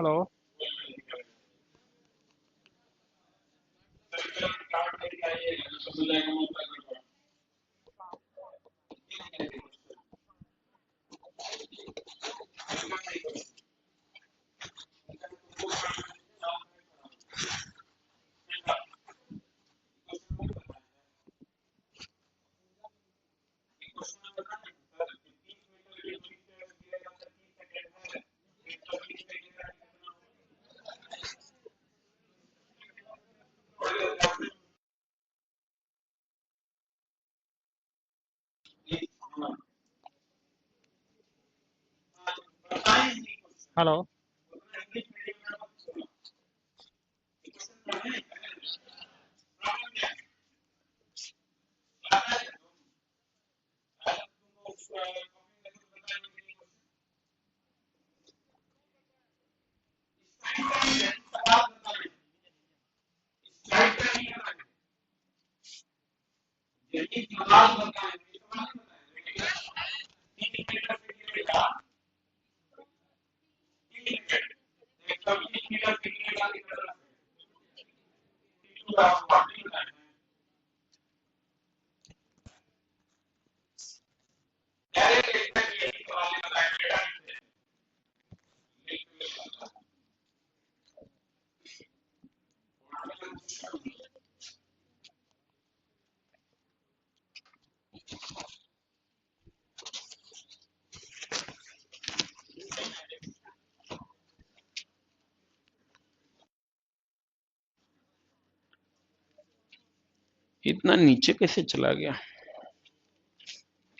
Hello. Hello. इतना नीचे कैसे चला गया?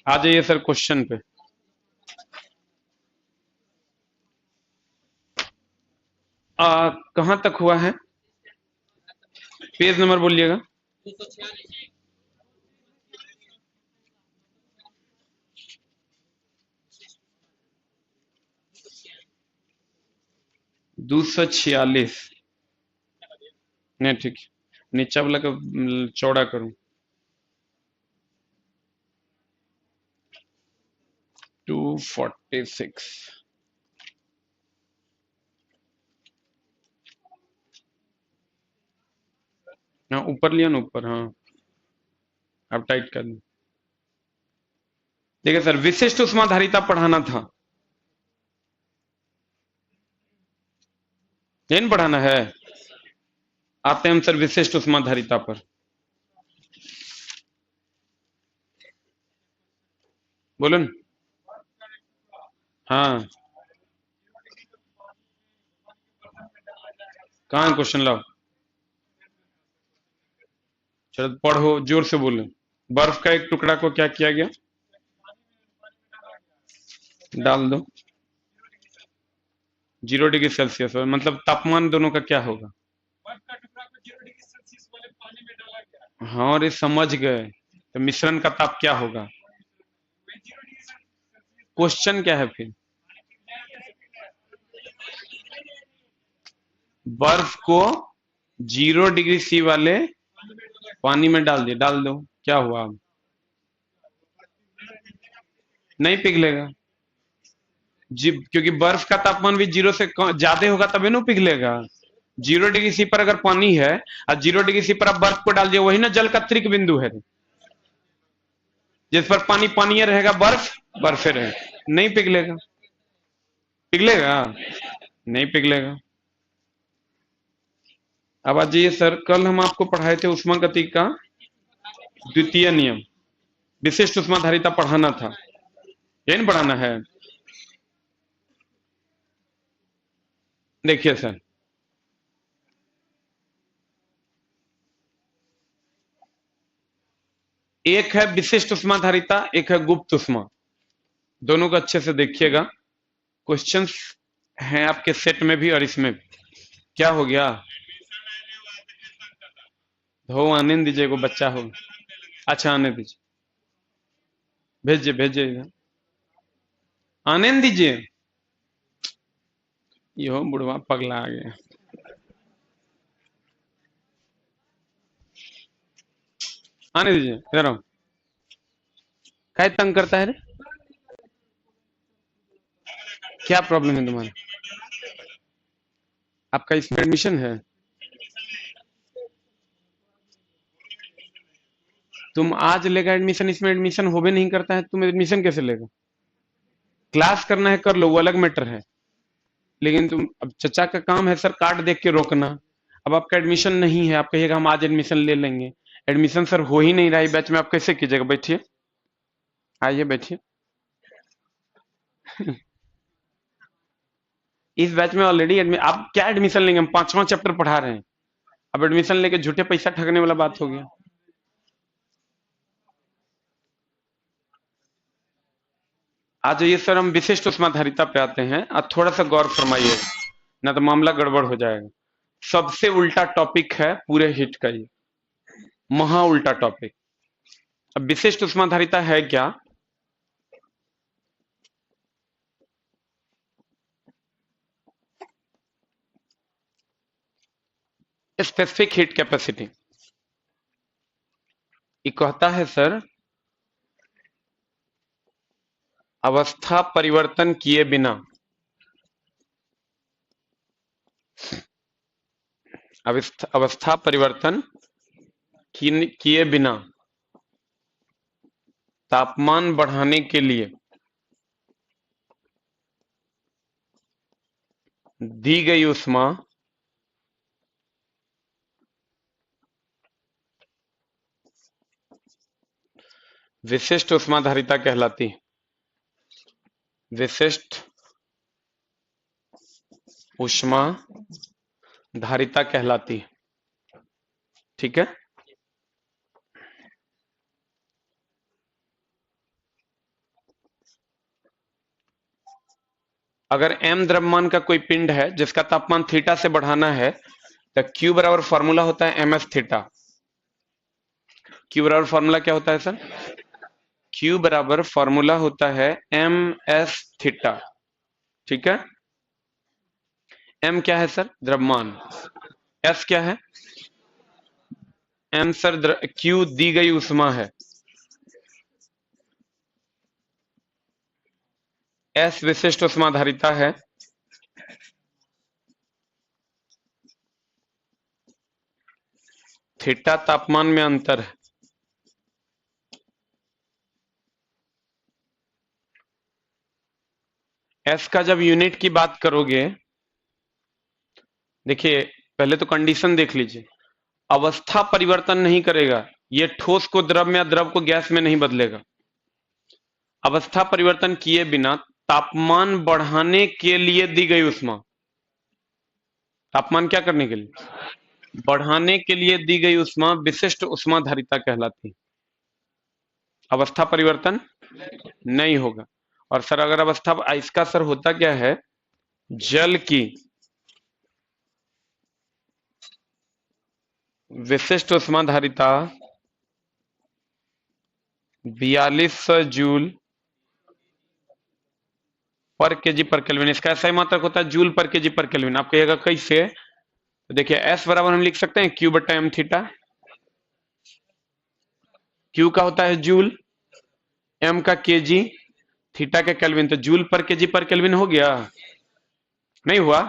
आ जाइए सर क्वेश्चन पे। कहां तक हुआ है? पेज नंबर बोलिएगा। 246। नहीं ठीक, नीचा वाला का चौड़ा करूं। 246। हाँ ऊपर लिया ना, ऊपर। हाँ अब टाइट कर दो। देखिए सर, विशिष्ट उष्माधारिता पढ़ाना था, नहीं पढ़ाना है। आते हैं हम सर विशिष्ट उष्माधारिता पर। बोलो न। हाँ कहाँ है क्वेश्चन? लाओ। चलो पढ़ो, जोर से बोलो। बर्फ का एक टुकड़ा को क्या किया गया? डाल दो 0 डिग्री सेल्सियस, मतलब तापमान दोनों का क्या होगा? हाँ और ये समझ गए, तो मिश्रण का ताप क्या होगा? क्वेश्चन क्या है फिर? बर्फ को 0 डिग्री सी वाले पानी में डाल दिए, डाल दो, क्या हुआ? अब नहीं पिघलेगा जी, क्योंकि बर्फ का तापमान भी 0 से ज्यादा होगा तभी ना पिघलेगा। 0 डिग्री सी पर अगर पानी है और 0 डिग्री सी पर आप बर्फ को डाल दिए, वही ना जल का त्रिक बिंदु है, जिस पर पानी पानी रहेगा, बर्फ बर्फे रहेगा, नहीं पिघलेगा। पिघलेगा? नहीं पिघलेगा। अब आ जाइए सर, कल हम आपको पढ़ाए थे उष्मागति का द्वितीय नियम, विशिष्ट उष्माधारिता पढ़ाना था, ये नहीं पढ़ाना है? देखिए सर, एक है विशिष्ट उष्माधारिता, एक है गुप्त उष्मा। दोनों को अच्छे से देखिएगा, क्वेश्चंस हैं आपके सेट में भी और इसमें भी। क्या हो गया? हो आने न दीजिए, को बच्चा हो। अच्छा आने दीजिए, भेजिए भेजिए इधर, आने न दीजिए। ये हो बुढ़वा पगला आ गया। आने दीजिए, इधर आओ। काय तंग करता है रे? क्या प्रॉब्लम है तुम्हारा? आपका इसमें एडमिशन है? तुम आज लेगा एडमिशन, इसमें एडमिशन होबे नहीं करता है, तुम एडमिशन कैसे लेगा? क्लास करना है कर लो, वो अलग मैटर है। लेकिन तुम, अब चचा का काम है सर कार्ड देख के रोकना। अब आपका एडमिशन नहीं है, आप कहिएगा हम आज एडमिशन ले लेंगे। एडमिशन सर हो ही नहीं रहा है बैच में, आप कैसे कीजिएगा? बैठिए, आइए बैठिए। इस बैच में ऑलरेडी आप क्या एडमिशन लेंगे? हम 5वां चैप्टर पढ़ा रहे हैं। अब एडमिशन लेके झूठे पैसा ठगने वाला बात हो गया। आ जाइए सर, हम विशिष्ट उष्माधारिता पे आते हैं। आज थोड़ा सा गौर फरमाइए, ना तो मामला गड़बड़ हो जाएगा। सबसे उल्टा टॉपिक है पूरे हिट का ये, महा उल्टा टॉपिक। अब विशिष्ट उष्माधारिता है क्या? Specific heat capacity. ये कहता है सर, अवस्था परिवर्तन किए बिना, अवस्था परिवर्तन किए बिना तापमान बढ़ाने के लिए दी गई ऊष्मा विशिष्ट उष्माधारिता कहलाती है। विशिष्ट ऊष्मा धारिता कहलाती है। ठीक है। अगर m द्रव्यमान का कोई पिंड है जिसका तापमान थीटा से बढ़ाना है, तो Q बराबर फॉर्मूला होता है mf थीटा। Q बराबर फॉर्मूला क्या होता है सर? Q बराबर फॉर्मूला होता है ms थीटा। ठीक है। m क्या है सर? द्रव्यमान। s क्या है? m सर Q दी गई ऊष्मा है। s विशिष्ट उष्माधारिता है। थीटा तापमान में अंतर है। s का जब यूनिट की बात करोगे, देखिए पहले तो कंडीशन देख लीजिए। अवस्था परिवर्तन नहीं करेगा, ये ठोस को द्रव में या द्रव को गैस में नहीं बदलेगा। अवस्था परिवर्तन किए बिना तापमान बढ़ाने के लिए दी गई ऊष्मा, तापमान क्या करने के लिए? बढ़ाने के लिए दी गई ऊष्मा विशिष्ट उष्माधारिता कहलाती है। अवस्था परिवर्तन नहीं होगा। और सर अगर अवस्था, इसका सर होता क्या है, जल की विशिष्ट उष्माधारिता 4200 जूल पर केजी पर केल्विन। इसका ऐसा ही मात्रक होता है, जूल पर केजी पर केल्विन। आप कहिएगा कैसे? तो देखिए S बराबर हम लिख सकते हैं Q बटा m थीटा। Q का होता है जूल, m का केजी, थीटा के केल्विन। तो जूल पर केजी पर केल्विन हो गया, नहीं हुआ?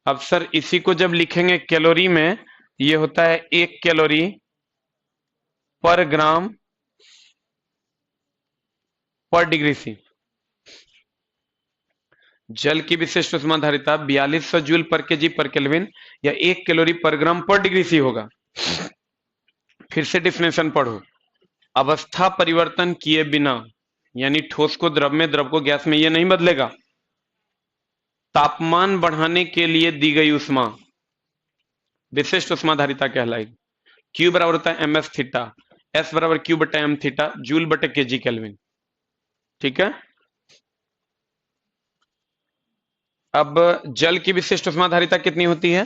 अब सर इसी को जब लिखेंगे कैलोरी में, ये होता है 1 कैलोरी पर ग्राम पर डिग्री सी। जल की विशिष्ट उष्माधारिता 4200 जूल पर केजी पर केल्विन या 1 कैलोरी पर ग्राम पर डिग्री सी होगा। फिर से डिफिनेशन पढ़ो। अवस्था परिवर्तन किए बिना, यानी ठोस को द्रव में, द्रव को गैस में, ये नहीं बदलेगा। तापमान बढ़ाने के लिए दी गई ऊष्मा विशिष्ट उष्माधारिता कहलाएगी। Q बराबर होता है ms थीटा, S बराबर Q बटा m थीटा, जूल बटे केजी केल्विन। ठीक है। अब जल की विशिष्ट उष्माधारिता कितनी होती है?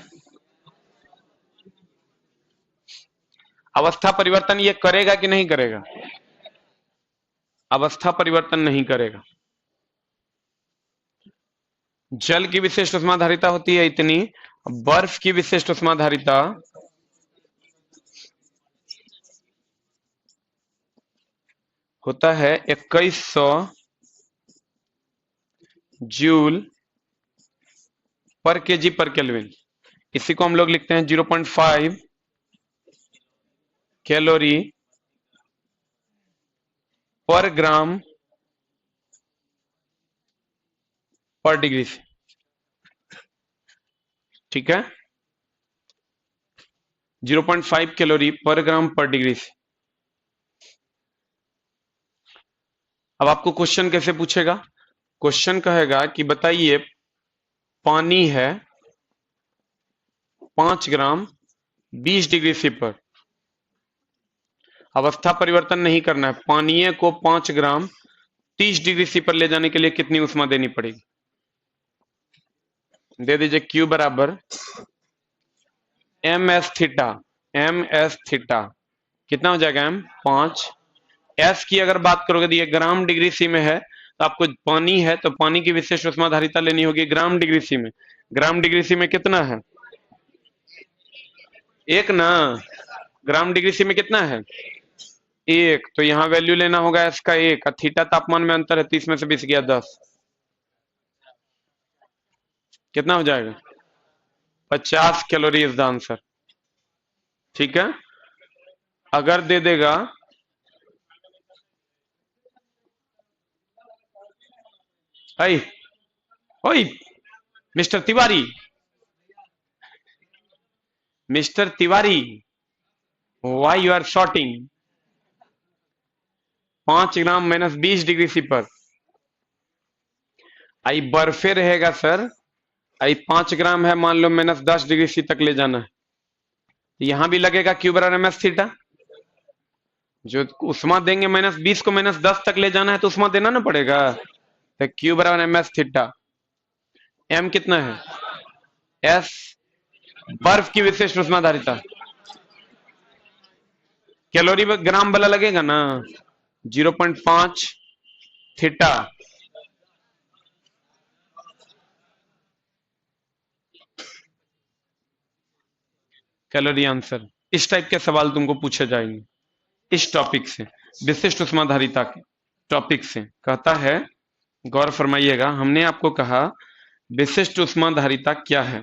अवस्था परिवर्तन ये करेगा कि नहीं करेगा? अवस्था परिवर्तन नहीं करेगा। जल की विशिष्ट उष्माधारिता होती है इतनी। बर्फ की विशिष्ट उष्माधारिता होता है 2100 जूल पर केजी पर केल्विन। इसी को हम लोग लिखते हैं 0.5 कैलोरी पर ग्राम पर डिग्री से। ठीक है, 0.5 कैलोरी पर ग्राम पर डिग्री से। अब आपको क्वेश्चन कैसे पूछेगा? क्वेश्चन कहेगा कि बताइए पानी है 5 ग्राम 20 डिग्री सी पर। अवस्था परिवर्तन नहीं करना है, पानीय को 5 ग्राम 30 डिग्री सी पर ले जाने के लिए कितनी ऊष्मा देनी पड़ेगी? दे दीजिए Q बराबर M S theta. M S theta कितना हो जाएगा? एम 5। एस की अगर बात करोगे तो ये ग्राम डिग्री सी में है, तो आपको पानी है तो पानी की विशिष्ट ऊष्मा धारिता लेनी होगी ग्राम डिग्री सी में। ग्राम डिग्री सी में कितना है? 1 ना। ग्राम डिग्री सी में कितना है? 1। तो यहां वैल्यू लेना होगा एस का 1। थीटा तापमान में अंतर है, 30 में से 20 गया 10। कितना हो जाएगा? 50 कैलोरी इज द आंसर। ठीक है, अगर दे देगा आई ओई mister Tiwari, mister Tiwari, why you are shorting? 5 ग्राम -20 डिग्री सी पर आई बर्फे रहेगा सर। आई 5 ग्राम है, मान लो -10 डिग्री सी तक ले जाना है, यहां भी लगेगा क्यू बराबर एम एस थीटा। जो उष्मा देंगे -20 को -10 तक ले जाना है तो उष्मा देना ना पड़ेगा। तो क्यू बराबर एम एस थीटा। एम कितना है? एस बर्फ की विशिष्ट उष्मा धारिता। कैलोरी ग्राम वाला लगेगा ना। 0.5 थीटा कैलोरी आंसर। इस टाइप के सवाल तुमको पूछे जाएंगे इस टॉपिक से, विशिष्ट उष्मा धारिता के टॉपिक से। कहता है, गौर फरमाइएगा, हमने आपको कहा विशिष्ट उष्मा धारिता क्या है।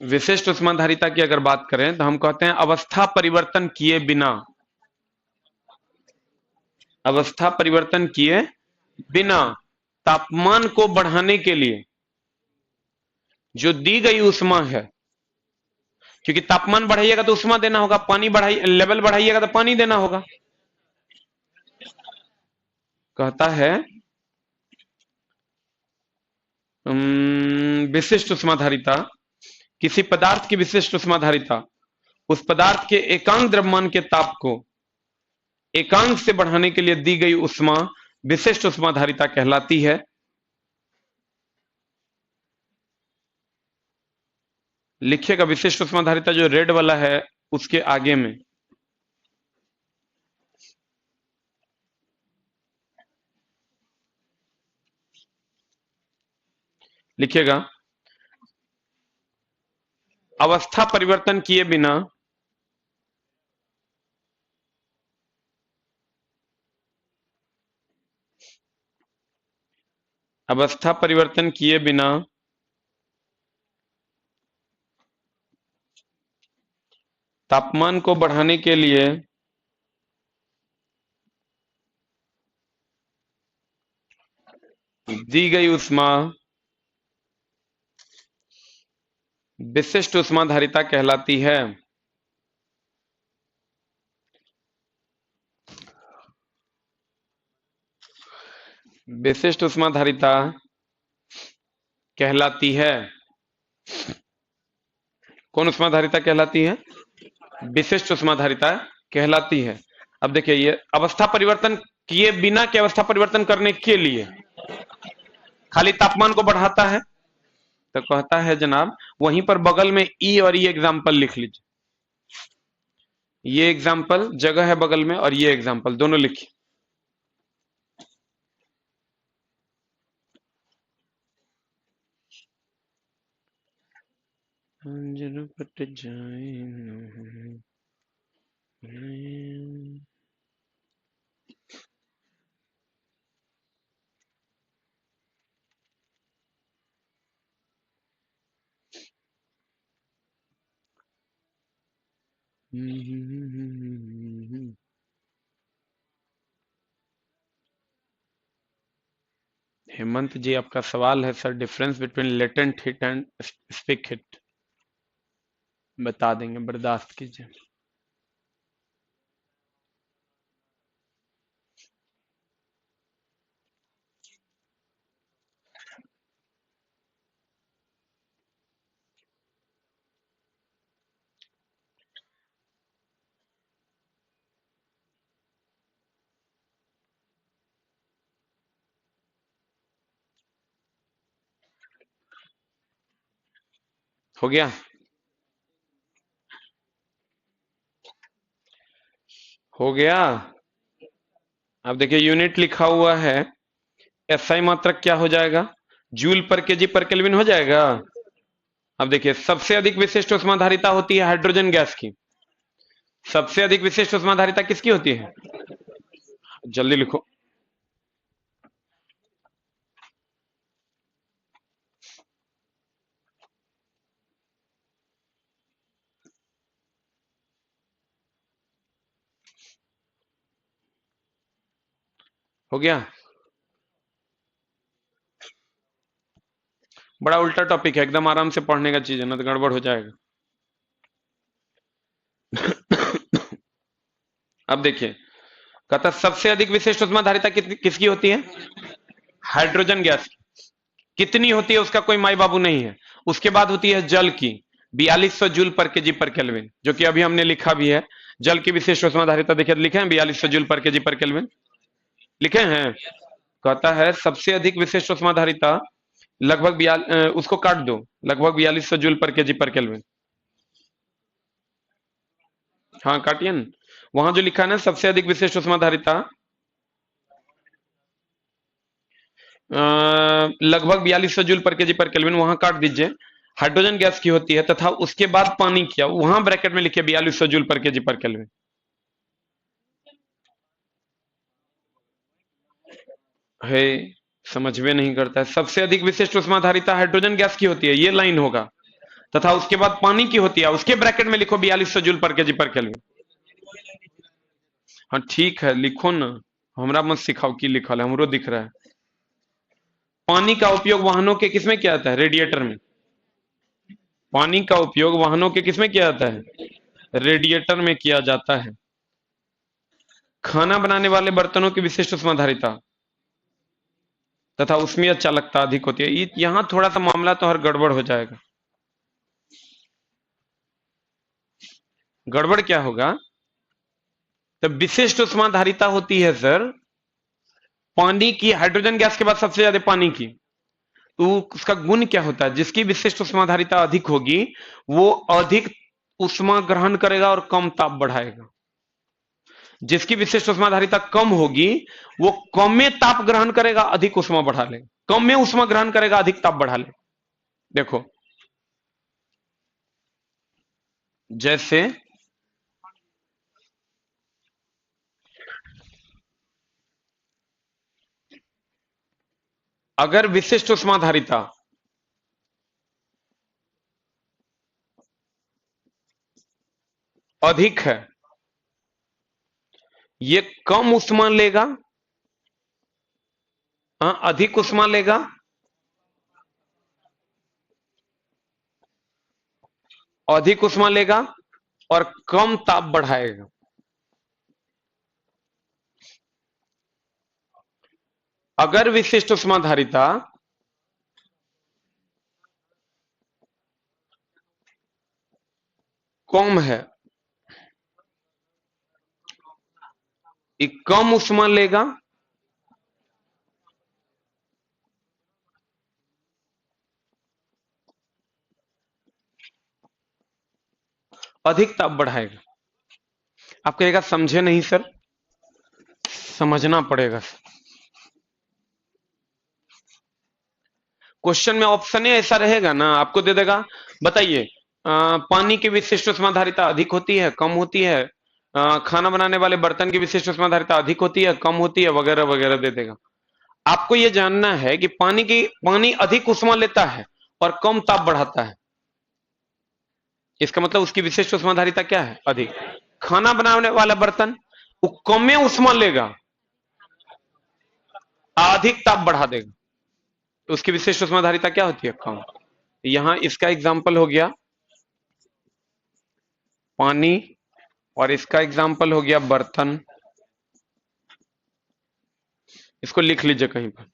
विशिष्ट उष्मा धारिता की अगर बात करें तो हम कहते हैं अवस्था परिवर्तन किए बिना, अवस्था परिवर्तन किए बिना तापमान को बढ़ाने के लिए जो दी गई उष्मा है, क्योंकि तापमान बढ़ाइएगा तो उष्मा देना होगा, पानी बढ़ाई लेवल बढ़ाइएगा तो पानी देना होगा। कहता है विशिष्ट उष्मा धारिता, किसी पदार्थ की विशिष्ट उष्मा धारिता उस पदार्थ के एकांक द्रव्यमान के ताप को एकांक से बढ़ाने के लिए दी गई उष्मा विशिष्ट उष्मा धारिता कहलाती है। लिखिएगा विशिष्ट उष्मा धारिता जो रेड वाला है उसके आगे में लिखिएगा अवस्था परिवर्तन किए बिना अवस्था परिवर्तन किए बिना तापमान को बढ़ाने के लिए दी गई उष्मा विशिष्ट उष्मा धारिता कहलाती है। विशिष्ट उष्मा धारिता कहलाती है। कौन उष्मा धारिता कहलाती है? विशिष्ट उष्मा धारिता कहलाती है। अब देखिए, ये अवस्था परिवर्तन किए बिना के अवस्था परिवर्तन करने के लिए खाली तापमान को बढ़ाता है, तो कहता है जनाब वहीं पर बगल में ई और ये एग्जाम्पल लिख लीजिए। ये एग्जाम्पल जगह है बगल में और ये एग्जाम्पल दोनों लिखिए। अंजन पट जाए हेमंत जी, आपका सवाल है sir, difference between latent heat and specific heat. बता देंगे, बर्दाश्त कीजिए। हो गया? हो गया। अब देखिए, यूनिट लिखा हुआ है, एसआई मात्रक क्या हो जाएगा? जूल पर केजी पर केल्विन हो जाएगा। अब देखिए, सबसे अधिक विशिष्ट ऊष्माधारिता होती है हाइड्रोजन गैस की। सबसे अधिक विशिष्ट ऊष्माधारिता किसकी होती है? जल्दी लिखो। हो गया? बड़ा उल्टा टॉपिक है, एकदम आराम से पढ़ने का चीज है, ना तो गड़बड़ हो जाएगा। अब देखिए, कहता सबसे अधिक विशिष्ट ऊष्माधारिता किसकी होती है? हाइड्रोजन गैस की। कितनी होती है उसका कोई माई बाबू नहीं है। उसके बाद होती है जल की, 4200 जूल पर केजी पर केल्विन, जो कि अभी हमने लिखा भी है। जल की विशिष्ट ऊष्माधारिता देखिए, लिखे हैं 4200 जूल पर केजी पर केल्विन, लिखे हैं। कहता है सबसे अधिक विशिष्ट ऊष्माधारिता लगभग उसको काट दो, लगभग 4200 जूल पर केजी पर केल्विन। हाँ काटिए न। वहां जो लिखा है ना सबसे अधिक विशिष्ट ऊष्माधारिता, लगभग 4200 जूल पर केजी पर केल्विन, वहां काट दीजिए। हाइड्रोजन गैस की होती है तथा उसके बाद पानी किया, वहां ब्रैकेट में लिखिए 4200 जूल पर केजी पर केल्विन। है, समझ में नहीं करता है। सबसे अधिक विशिष्ट ऊष्माधारिता हाइड्रोजन गैस की होती है, ये लाइन होगा, तथा उसके बाद पानी की होती है, उसके ब्रैकेट में लिखो 4200 जूल पर केजी पर केल्विन। हाँ ठीक है, लिखो ना, हमरा मत सिखाओ की लिखल है, हमरो दिख रहा है। पानी का उपयोग वाहनों के किसमें किया जाता है? रेडिएटर में। पानी का उपयोग वाहनों के किसमें किया जाता है? रेडिएटर में किया जाता है। खाना बनाने वाले बर्तनों की विशिष्ट ऊष्माधारिता तथा उसमें चालकता अधिक होती है। यहां थोड़ा सा मामला तो हर गड़बड़ हो जाएगा। गड़बड़ क्या होगा? तो विशिष्ट ऊष्माधारिता होती है सर पानी की, हाइड्रोजन गैस के बाद सबसे ज्यादा पानी की। तो उसका गुण क्या होता है? जिसकी विशिष्ट ऊष्माधारिता अधिक होगी वो अधिक ऊष्मा ग्रहण करेगा और कम ताप बढ़ाएगा। जिसकी विशिष्ट ऊष्माधारिता कम होगी वो कम में ताप ग्रहण करेगा, अधिक ऊष्मा बढ़ा लेगा। कम में ऊष्मा ग्रहण करेगा, अधिक ताप बढ़ा ले। देखो, जैसे अगर विशिष्ट ऊष्माधारिता अधिक है, ये कम ऊष्मा लेगा, हाँ अधिक ऊष्मा लेगा, अधिक ऊष्मा लेगा और कम ताप बढ़ाएगा। अगर विशिष्ट ऊष्माधारिता कम है, ये कम ऊष्मा लेगा, अधिक ताप बढ़ाएगा। आप कहेगा समझे नहीं सर, समझना पड़ेगा। क्वेश्चन में ऑप्शन ऐसा रहेगा ना, आपको दे देगा बताइए पानी की विशिष्ट ऊष्माधारिता अधिक होती है, कम होती है, खाना बनाने वाले बर्तन की विशिष्ट ऊष्माधारिता अधिक होती है, कम होती है, वगैरह वगैरह दे देगा। आपको यह जानना है कि पानी अधिक ऊष्मा लेता है और कम ताप बढ़ाता है, इसका मतलब उसकी विशिष्ट ऊष्माधारिता क्या है? अधिक। खाना बनाने वाला बर्तन वो कम में ऊष्मा लेगा, अधिक ताप बढ़ा देगा, तो उसकी विशिष्ट ऊष्माधारिता क्या होती है? कम। यहां इसका एग्जाम्पल हो गया पानी, और इसका एग्जाम्पल हो गया बर्तन। इसको लिख लीजिए कहीं पर।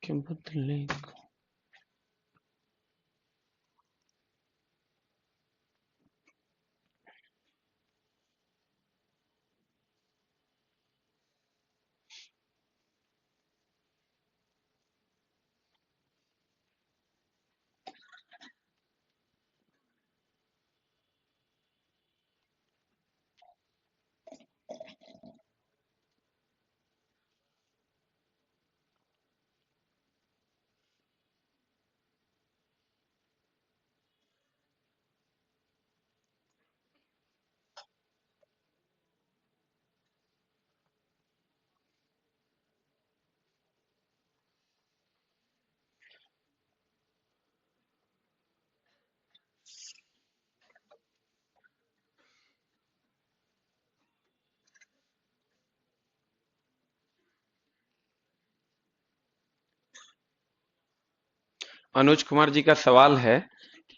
क्या बदले? अनुज कुमार जी का सवाल है,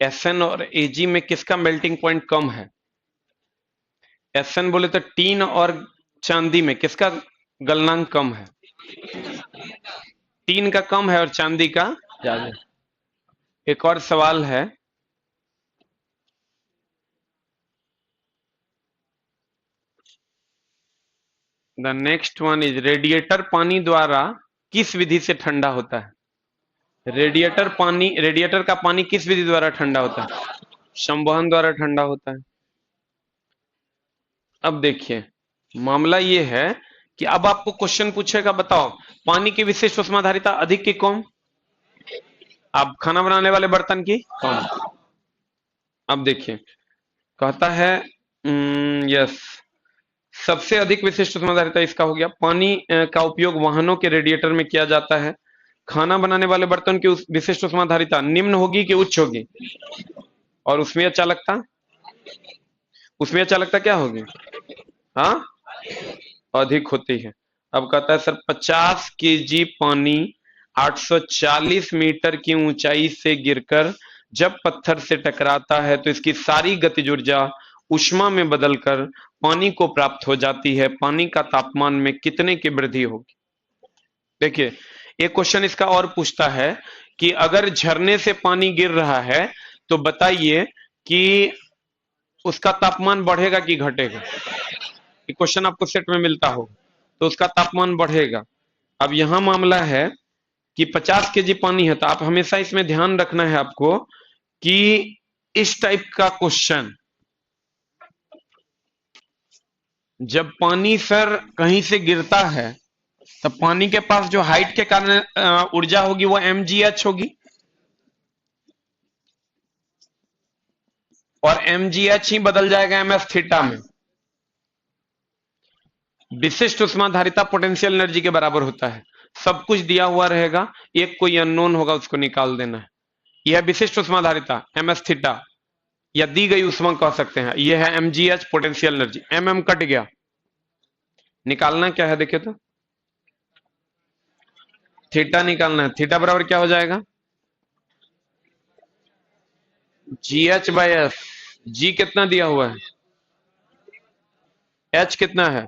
एसएन और एजी में किसका मेल्टिंग पॉइंट कम है? एसएन बोले तो टीन और चांदी में किसका गलनांक कम है? टीन का कम है और चांदी का ज्यादा। एक और सवाल है, the next one is, radiator पानी द्वारा किस विधि से ठंडा होता है? रेडिएटर का पानी किस विधि द्वारा ठंडा होता है? संवहन द्वारा ठंडा होता है। अब देखिए, मामला ये है कि अब आपको क्वेश्चन पूछेगा, बताओ पानी की विशिष्ट ऊष्माधारिता अधिक की कम? अब खाना बनाने वाले बर्तन की कम। अब देखिए, कहता है यस, सबसे अधिक विशिष्ट ऊष्माधारिता इसका हो गया। पानी का उपयोग वाहनों के रेडिएटर में किया जाता है। खाना बनाने वाले बर्तन की विशिष्ट ऊष्माधारिता निम्न होगी कि उच्च होगी? और उसमें अचालकता क्या होगी? हाँ, अधिक होती है। अब कहता है सर 50 केजी पानी 840 मीटर की ऊंचाई से गिरकर जब पत्थर से टकराता है तो इसकी सारी गतिज ऊर्जा ऊष्मा में बदलकर पानी को प्राप्त हो जाती है। पानी का तापमान में कितने की वृद्धि होगी? देखिए, एक क्वेश्चन इसका और पूछता है कि अगर झरने से पानी गिर रहा है तो बताइए कि उसका तापमान बढ़ेगा कि घटेगा? ये क्वेश्चन आपको सेट में मिलता हो तो उसका तापमान बढ़ेगा। अब यहां मामला है कि 50 केजी पानी है, तो आप हमेशा इसमें ध्यान रखना है आपको कि इस टाइप का क्वेश्चन, जब पानी सर कहीं से गिरता है तो पानी के पास जो हाइट के कारण ऊर्जा होगी वो mgh होगी, और mgh ही बदल जाएगा ms थीटा में। विशिष्ट ऊष्माधारिता पोटेंशियल एनर्जी के बराबर होता है। सब कुछ दिया हुआ रहेगा, एक कोई अननोन होगा उसको निकाल देना है। यह विशिष्ट ऊष्माधारिता ms थीटा या दी गई ऊष्मा कह सकते हैं। यह है mgh potential energy. mm cut गया, निकालना क्या है देखिए तो, थीटा निकालना है। थीटा बराबर क्या हो जाएगा? gh bye s। g कितना दिया हुआ है, h कितना है,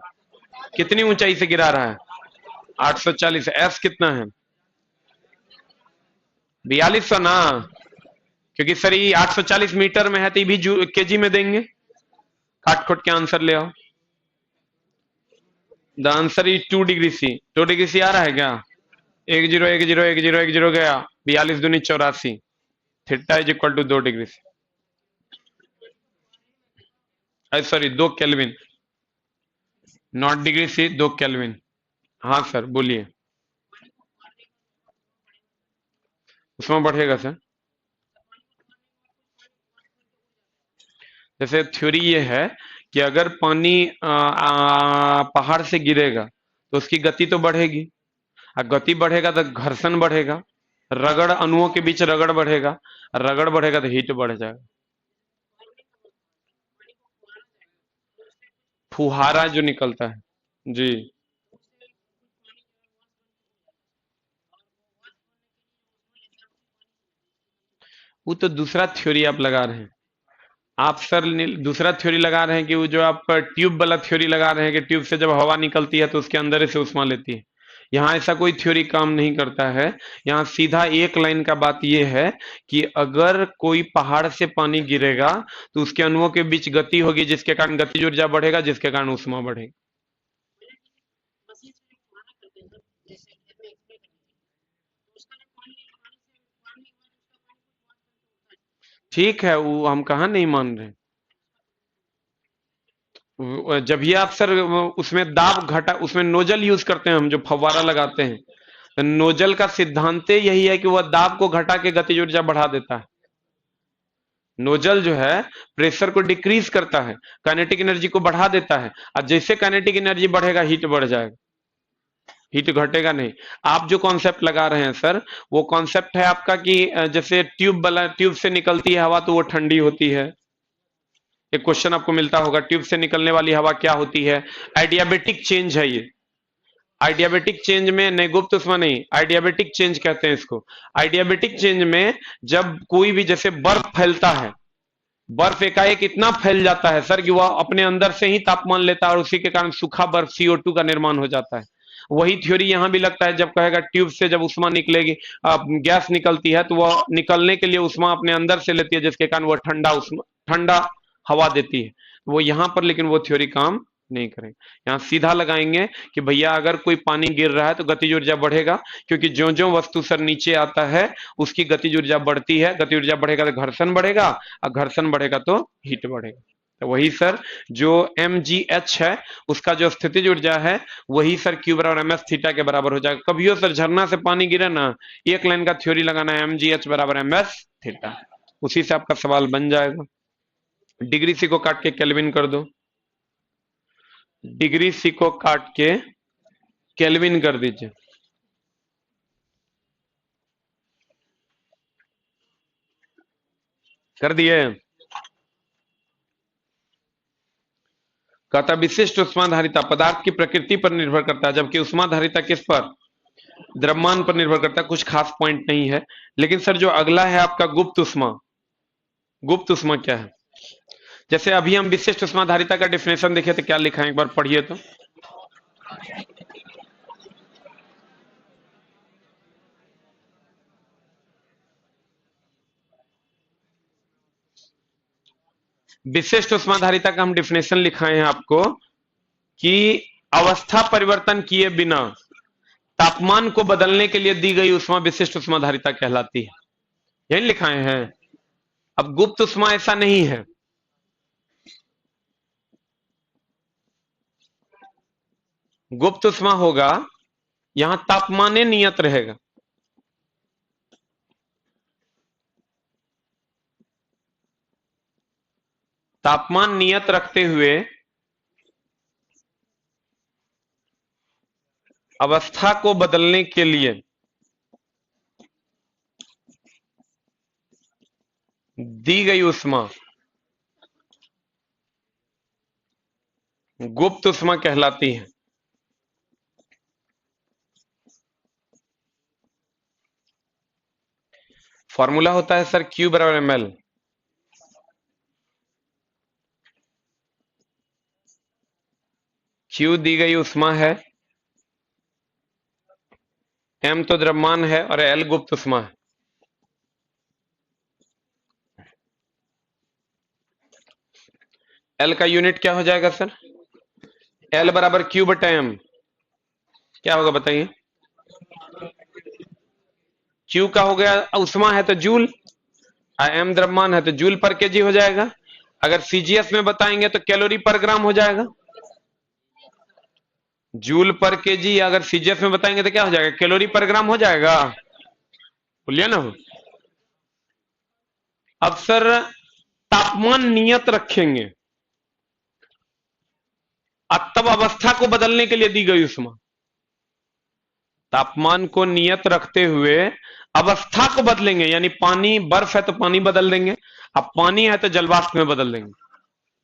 कितनी ऊंचाई से गिरा रहा है 840, s कितना है 4200 ना, क्योंकि सर ये 840 मीटर में है तो ये भी केजी में देंगे। काट खोट के आंसर ले आओ। The answer is 2 degree C. 2 degree C आ रहा है क्या? 10101010 गया, 42 दूनी 84। Theta is equal to 2 degree, sorry 2 kelvin, not degree C, 2 kelvin. हाँ सर बोलिए। उसमें बढ़ेगा सर। जैसे थ्योरी ये है कि अगर पानी पहाड़ से गिरेगा तो उसकी गति तो बढ़ेगी, और गति बढ़ेगा तो घर्षण बढ़ेगा, रगड़ अणुओं के बीच रगड़ बढ़ेगा, रगड़ बढ़ेगा तो हीट बढ़ जाएगा। फुहारा जो निकलता है जी। वो तो दूसरा थ्योरी आप लगा रहे हैं। आप सर दूसरा थ्योरी लगा रहे हैं कि वो जो आप ट्यूब वाला थ्योरी लगा रहे हैं कि ट्यूब से जब हवा निकलती है तो उसके अंदर से उष्मा लेती है। यहाँ ऐसा कोई थ्योरी काम नहीं करता है। यहाँ सीधा एक लाइन का बात यह है कि अगर कोई पहाड़ से पानी गिरेगा तो उसके अणुओं के बीच गति होगी, जिसके कारण गतिज ऊर्जा बढ़ेगा, जिसके कारण उष्मा बढ़ेगी। ठीक है, वो हम कहाँ नहीं मान रहे। जब भी आप सर उसमें दाब घटा, उसमें नोजल यूज करते हैं हम, जो फव्वारा लगाते हैं, तो नोजल का सिद्धांत यही है कि वह दाब को घटा के गतिज ऊर्जा बढ़ा देता है। नोजल जो है प्रेशर को डिक्रीज करता है, काइनेटिक एनर्जी को बढ़ा देता है, और जैसे काइनेटिक एनर्जी बढ़ेगा हीट बढ़ जाएगा, हीट घटेगा नहीं। आप जो कॉन्सेप्ट लगा रहे हैं सर, वो कॉन्सेप्ट है आपका कि जैसे ट्यूब से निकलती है हवा तो वो ठंडी होती है। एक क्वेश्चन आपको मिलता होगा, ट्यूब से निकलने वाली हवा क्या होती है? आइडियाबेटिक चेंज है ये। आइडियाबेटिक चेंज में, नहीं गुप्त उष्मा नहीं, आइडियाबेटिक चेंज कहते हैं इसको। आइडियाबेटिक चेंज में जब कोई भी, जैसे बर्फ फैलता है, बर्फ एकाएक इतना फैल जाता है सर कि वह अपने अंदर से ही तापमान लेता है और उसी के कारण सूखा बर्फ CO2 का निर्माण हो जाता है। वही थ्योरी यहां भी लगता है, जब कहेगा ट्यूब से जब उष्मा निकलेगी, गैस निकलती है, तो वह निकलने के लिए उष्मा अपने अंदर से लेती है, जिसके कारण वह ठंडा हवा देती है। वो यहां पर लेकिन वो थ्योरी काम नहीं करेंगे। यहाँ सीधा लगाएंगे कि भैया अगर कोई पानी गिर रहा है तो गतिज ऊर्जा बढ़ेगा, क्योंकि जो जो वस्तु सर नीचे आता है उसकी गतिज ऊर्जा बढ़ती है, गति ऊर्जा बढ़ेगा तो घर्षण बढ़ेगा, और घर्षण बढ़ेगा तो हीट बढ़ेगा। तो वही सर जो mgh है उसका जो स्थितिज ऊर्जा है वही सर Q बराबर ms थीटा के बराबर हो जाएगा। कभी हो सर झरना से पानी गिरे ना, एक लाइन का थ्योरी लगाना है, mgh बराबर ms थीटा, उसी से आपका सवाल बन जाएगा। डिग्री सी को काट के केल्विन कर दो, डिग्री सी को काट के केल्विन कर दीजिए। कर दिए। कहता विशिष्ट उष्माधारिता पदार्थ की प्रकृति पर निर्भर करता है, जबकि उष्माधारिता किस पर? द्रव्यमान पर निर्भर करता है। कुछ खास पॉइंट नहीं है, लेकिन सर जो अगला है आपका गुप्त उष्मा, गुप्त उष्मा क्या है? जैसे अभी हम विशिष्ट उष्माधारिता का डेफिनेशन देखे तो क्या लिखा है, एक बार पढ़िए तो। विशिष्ट उष्माधारिता का हम डेफिनेशन लिखाए हैं आपको कि अवस्था परिवर्तन किए बिना तापमान को बदलने के लिए दी गई उष्मा विशिष्ट उष्माधारिता कहलाती है। यही लिखाए हैं। अब गुप्त उष्मा ऐसा नहीं है। गुप्त उष्मा होगा, यहां तापमान नियत रहेगा, तापमान नियत रखते हुए अवस्था को बदलने के लिए दी गई उष्मा गुप्त उष्मा कहलाती है। फॉर्मूला होता है सर Q बराबर ml। Q दी गई उष्मा है, M तो द्रव्यमान है और L गुप्त उष्मा है। L का यूनिट क्या हो जाएगा सर? L बराबर Q बटा M, क्या होगा बताइए? Q का हो गया उष्मा है तो जूल, m द्रव्यमान है तो जूल पर केजी हो जाएगा। अगर सीजीएस में बताएंगे तो कैलोरी पर ग्राम हो जाएगा। जूल पर केजी अगर सीजीएस में बताएंगे तो क्या हो जाएगा, कैलोरी पर ग्राम हो जाएगा। बोलिए ना। अब सर तापमान नियत रखेंगे और तब अवस्था को बदलने के लिए दी गई ऊष्मा। तापमान को नियत रखते हुए अवस्था को बदलेंगे, यानी पानी बर्फ है तो पानी बदल देंगे, अब पानी है तो जलवाष्प में बदल देंगे,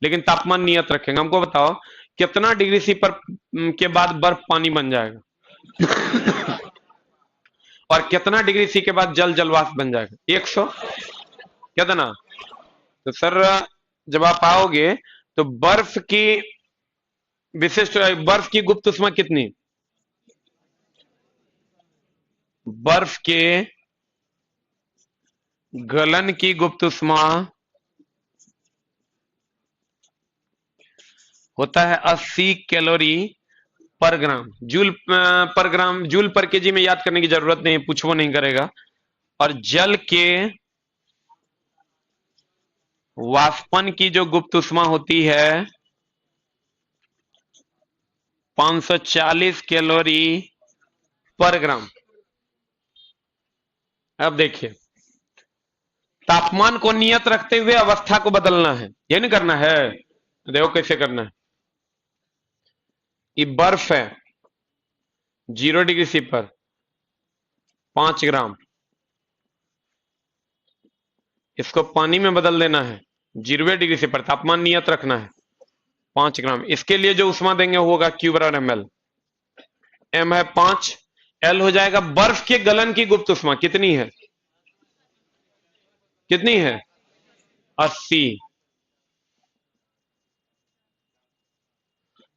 लेकिन तापमान नियत रखेंगे। हमको बताओ कितना डिग्री सी पर के बाद बर्फ पानी बन जाएगा और कितना डिग्री सी के बाद जल जलवाष्प बन जाएगा, 100 कितना। तो सर जब आप आओगे तो बर्फ की विशिष्ट, बर्फ की गुप्त ऊष्मा कितनी, बर्फ के गलन की गुप्त ऊष्मा होता है 80 कैलोरी पर ग्राम। जूल पर ग्राम, जूल पर केजी में याद करने की जरूरत नहीं, पूछो नहीं करेगा। और जल के वाष्पन की जो गुप्त ऊष्मा होती है 540 कैलोरी पर ग्राम। अब देखिए तापमान को नियत रखते हुए अवस्था को बदलना है, ये नहीं करना है। देखो कैसे करना है। ये बर्फ है 0 डिग्री सी पर 5 ग्राम, इसको पानी में बदल देना है 0 डिग्री सी पर, तापमान नियत रखना है 5 ग्राम। इसके लिए जो ऊष्मा देंगे वो होगा क्यू बराबर एम एल। एम है 5, एल हो जाएगा बर्फ के गलन की गुप्त ऊष्मा कितनी है, कितनी है 80।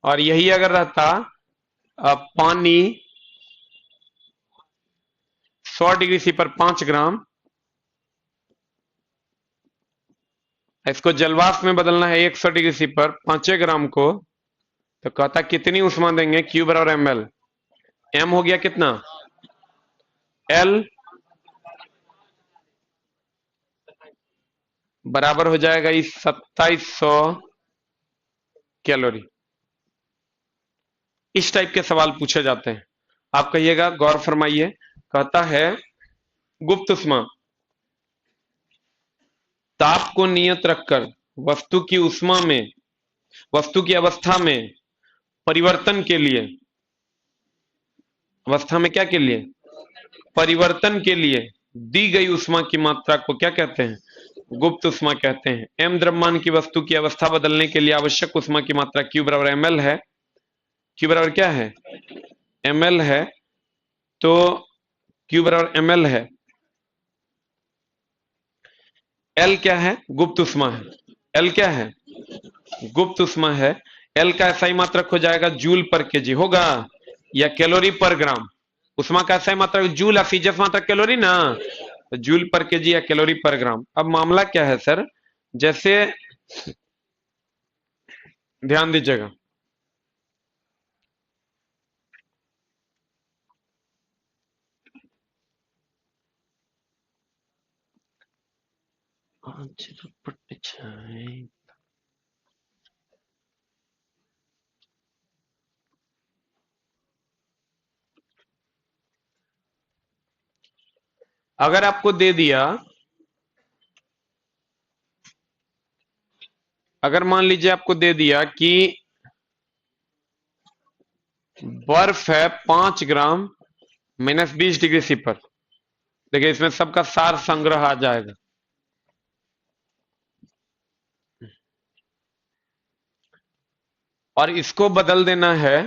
और यही अगर रहता पानी 100 डिग्री सी पर 5 ग्राम, इसको जलवाष्प में बदलना है 100 डिग्री सी पर 5 ग्राम को, तो कहता कितनी ऊष्मा देंगे, क्यू बराबर एम एल। एम हो गया कितना, एल बराबर हो जाएगा इस 2700 कैलोरी। इस टाइप के सवाल पूछे जाते हैं, आप कहिएगा, गौर फरमाइए। कहता है गुप्त ऊष्मा ताप को नियत रखकर वस्तु की ऊष्मा में, वस्तु की अवस्था में परिवर्तन के लिए, अवस्था में क्या के लिए, परिवर्तन के लिए दी गई ऊष्मा की मात्रा को क्या कहते हैं, गुप्त ऊष्मा कहते हैं। एम द्रव्यमान की वस्तु की अवस्था बदलने के लिए आवश्यक ऊष्मा की मात्रा क्यू बराबर एम एल है। क्यू बराबर क्या है, एम एल है, तो क्यू बराबर एम एल है। एल क्या है, गुप्त ऊष्मा है। एल क्या है, गुप्त ऊष्मा है। एल का SI मात्रक हो जाएगा जूल पर केजी होगा या कैलोरी पर ग्राम। ऊष्मा का SI मात्रक जूल, सीजीएस मात्रक कैलोरी ना, तो जूल पर केजी या कैलोरी पर ग्राम। अब मामला क्या है सर, जैसे ध्यान दीजिएगा, अगर आपको दे दिया, अगर मान लीजिए आपको दे दिया कि बर्फ है 5 ग्राम -20 डिग्री सी पर, देखिए इसमें सबका सार संग्रह आ जाएगा। और इसको बदल देना है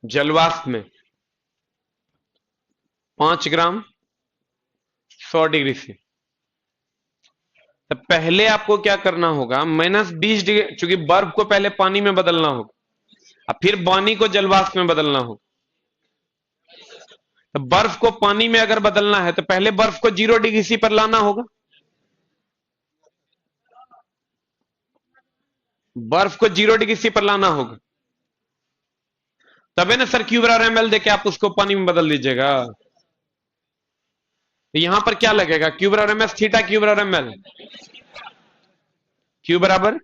जलवाष्प में 5 ग्राम 100 डिग्री सी। तो पहले आपको क्या करना होगा, -20 डिग्री, चूंकि बर्फ को पहले पानी में बदलना होगा और फिर पानी को जलवाष्प में बदलना होगा। तो बर्फ को पानी में अगर बदलना है तो पहले बर्फ को 0 डिग्री सी पर लाना होगा, बर्फ को 0 डिग्री सी पर लाना होगा। तबे ना सर क्यू बराबर ml देके आप उसको पानी में बदल दीजिएगा। तो यहां पर क्या लगेगा, क्यू बराबर एम एस थीटा, क्यू बराबर ml, क्यू बराबर।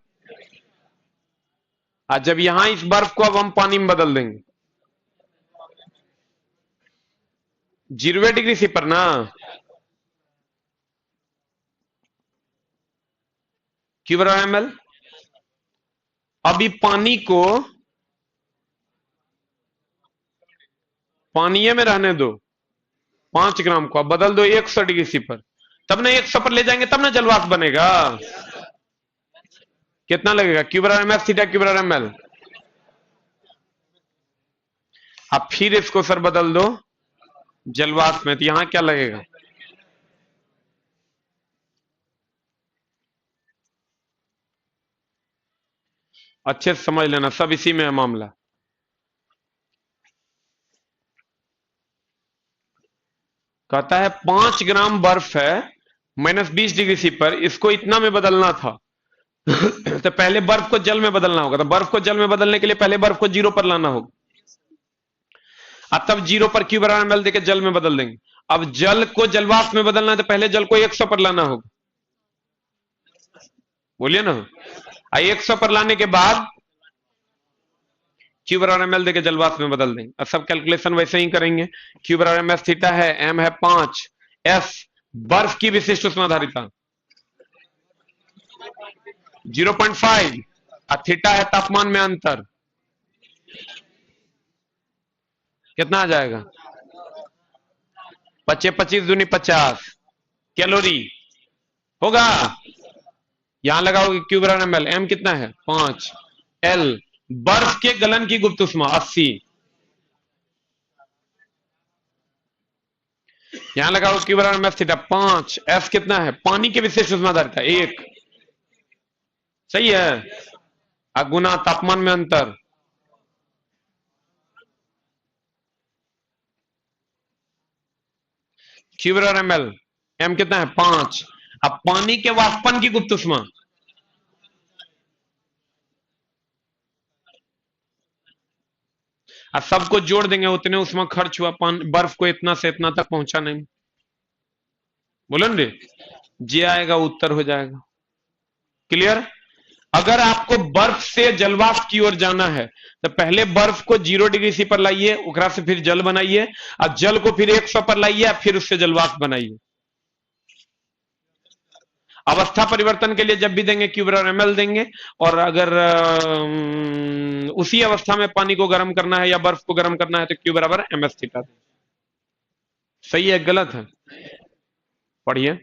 आज जब यहां इस बर्फ को अब हम पानी में बदल देंगे 0 डिग्री सी पर ना, क्यू बराबर ml। अभी पानी को पानी में रहने दो, 5 ग्राम को अब बदल दो 100 डिग्री सी पर, तब ना 100 पर ले जाएंगे तब ना जलवाष्प बनेगा। कितना लगेगा, क्यू बराबर एम एस थीटा क्यू बराबर ml। अब फिर इसको सर बदल दो जलवाष्प में, तो यहां क्या लगेगा, अच्छे से समझ लेना, सब इसी में है मामला। कहता है 5 ग्राम बर्फ है -20 डिग्री सी पर, इसको इतना में बदलना था तो पहले बर्फ को जल में बदलना होगा, तो बर्फ को जल में बदलने के लिए पहले बर्फ को 0 पर लाना होगा, अब तब 0 पर क्यू बराबर ml देके जल में बदल देंगे। अब जल को जलवाष्प में बदलना है तो पहले जल को 100 पर लाना होगा, बोलिए ना। 100 पर लाने के बाद क्यू बराबर ml देके जलवाष्प में बदल देंगे। अब सब कैलकुलेशन वैसे ही करेंगे। क्यू बराबर ms थीटा है, m है 5, s बर्फ की विशिष्ट उष्माधारिता 0.5, और थीटा है तापमान में अंतर, कितना आ जाएगा, 25 दूनी 50 कैलोरी होगा। यहां लगाओगे क्यू बराबर ml, m कितना है 5, l बर्फ के गलन की गुप्त उष्मा 80, यहां लगाओ क्यू बराबर mf थीटा 5, f कितना है पानी के विशिष्ट उष्माधारिता 1, सही है, गुना तापमान में अंतर, क्यू बराबर ml, m कितना है 5, अब पानी के वाष्पन की गुप्त उष्मा, अब सबको जोड़ देंगे उतने उष्मा खर्च हुआ, बर्फ को इतना से इतना तक पहुंचा नहीं, बोलेंगे जे आएगा उत्तर हो जाएगा। क्लियर। अगर आपको बर्फ से जलवाष्प की ओर जाना है तो पहले बर्फ को 0 डिग्री सी पर लाइए, उकरा से फिर जल बनाइए, और जल को फिर 100 पर लाइए, फिर उससे जलवाष्प बनाइए। अवस्था परिवर्तन के लिए जब भी देंगे क्यू बराबर ml देंगे, और अगर उसी अवस्था में पानी को गर्म करना है या बर्फ को गर्म करना है तो क्यू बराबर ms थीटा देंगे। सही है गलत है, पढ़िए,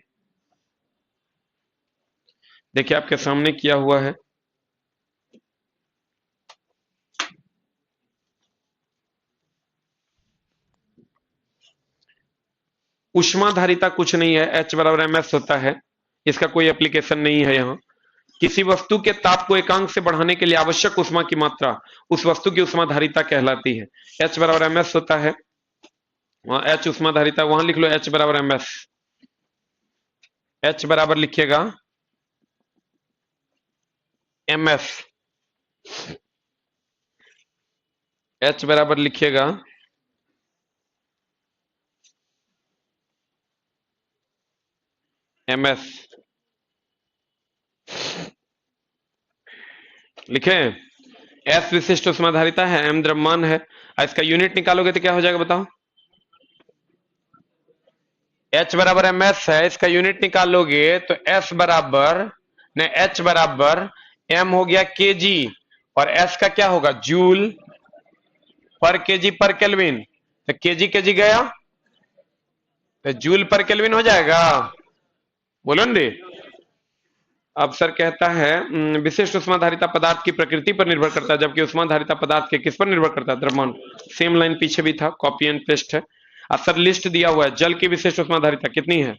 देखिए आपके सामने किया हुआ है। उष्माधारिता कुछ नहीं है, H बराबर ms होता है, इसका कोई एप्लीकेशन नहीं है यहाँ। किसी वस्तु के ताप को एकांक से बढ़ाने के लिए आवश्यक उष्मा की मात्रा उस वस्तु की उष्माधारिता कहलाती है। H बराबर ms होता है, वहां H उष्माधारिता, वहां लिख लो H बराबर ms, H बराबर लिखिएगा ms, H बराबर लिखिएगा ms, लिखे। S विशिष्ट उष्माधारिता है, m द्रव्यमान है, इसका यूनिट निकालोगे तो क्या हो जाएगा बताओ, H बराबर ms है, इसका यूनिट निकालोगे तो S बराबर ने H बराबर m हो गया kg, और S का क्या होगा जूल पर केजी पर केल्विन, तो केजी केजी गया तो जूल पर केल्विन हो जाएगा, बोलो ना। अब सर कहता है विशिष्ट उष्माधारिता पदार्थ की प्रकृति पर निर्भर करता है, जबकि उष्माधारिता पदार्थ के किस पर निर्भर करता है, द्रव्यमान। सेम लाइन पीछे भी था, कॉपी एंड पेस्ट है। अब सर लिस्ट दिया हुआ है, जल की विशिष्ट उष्माधारिता कितनी है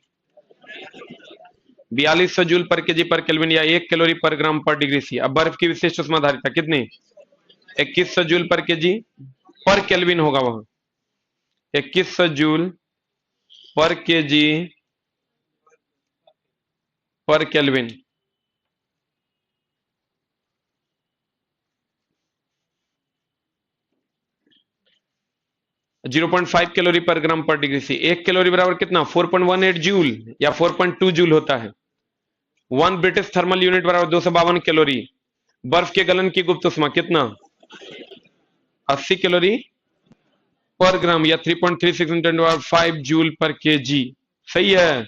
4200 जूल पर केजी पर केल्विन, या 1 कैलोरी पर ग्राम पर डिग्री सी। अब बर्फ की विशिष्ट उष्माधारिता कितनी 2100 जूल पर केजी पर केल्विन होगा, वहां 2100 जूल पर केजी पर केल्विन। 0.5 कैलोरी पर ग्राम पर डिग्री सी। 1 कैलोरी बराबर कितना? 4.18 जूल या 4.2 जूल होता है। 1 ब्रिटिश थर्मल यूनिट बराबर 252 कैलोरी। बर्फ के गलन की गुप्त उष्मा कितना? 80 कैलोरी पर ग्राम या 3.36 × 10⁵ जूल पर केजी। सही है।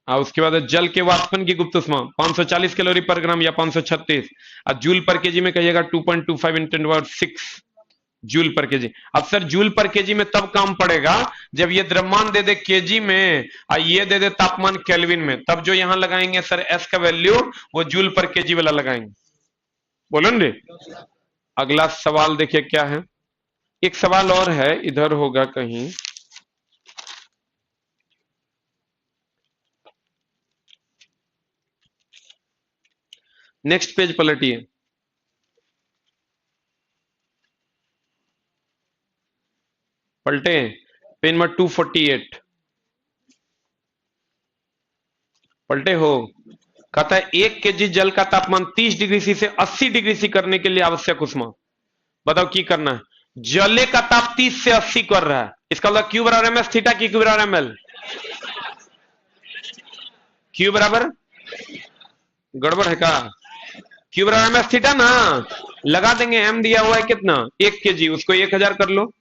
उसके बाद जल के वाष्पन की गुप्त उष्मा 540 कैलोरी पर ग्राम या 536। अब जूल पर केजी में कहिएगा 2.25 × 10⁶ जूल पर केजी। अब सर जूल पर केजी में तब काम पड़ेगा जब ये द्रव्यमान दे दे केजी में और ये दे दे तापमान केल्विन में, तब जो यहां लगाएंगे सर एस का वैल्यू वो जूल पर केजी वाला लगाएंगे। बोलो रे। अगला सवाल देखिए क्या है। एक सवाल और है, इधर होगा कहीं। नेक्स्ट पेज पलटिए। पलटे पेज नंबर 248 पलटे हो। कहता है 1 केजी जल का तापमान 30 डिग्री सी से 80 डिग्री सी करने के लिए आवश्यक उष्मा। बताओ की करना है। जले का ताप 30 से 80 कर रहा है, इसका मतलब क्यू बराबर एम एस थीटा की क्यू बराबर एम एल। क्यू बराबर गड़बड़ है का? क्यू बराबर एम एस थीटा ना लगा देंगे। एम दिया हुआ है कितना? 1 केजी, उसको 1000 कर लो।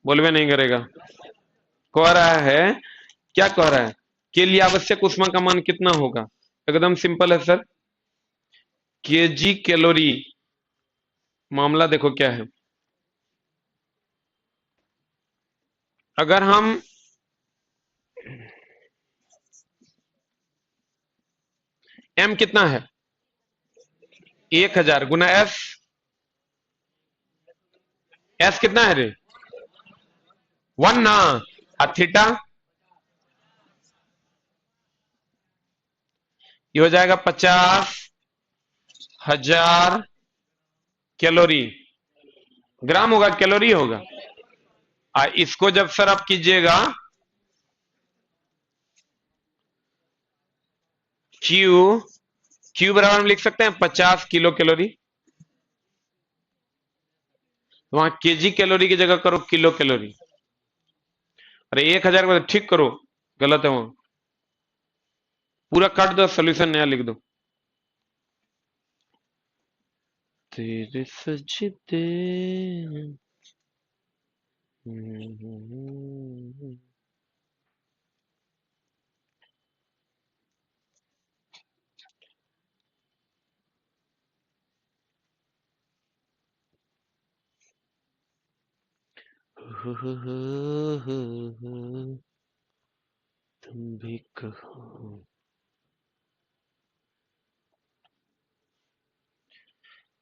बोलवे नहीं करेगा। कह रहा है, क्या कह रहा है? के लिए आवश्यक उष्मा का मान कितना होगा? एकदम सिंपल है सर। KG calorie. मामला देखो क्या है। अगर हम एम कितना है? 1000 गुना एस। एस कितना है रे? 1 ना। थीटा ये हो जाएगा 50,000 कैलोरी। ग्राम होगा कैलोरी होगा। इसको जब सर आप कीजिएगा क्यू बराबर हम लिख सकते हैं 50 किलो कैलोरी। तो वहां केजी कैलोरी की जगह करो किलो कैलोरी। अरे 1000 को ठीक करो, गलत है वहां। पूरा काट दो, सोल्यूशन नया लिख दो। तेरे सजदे तुम भी कहो।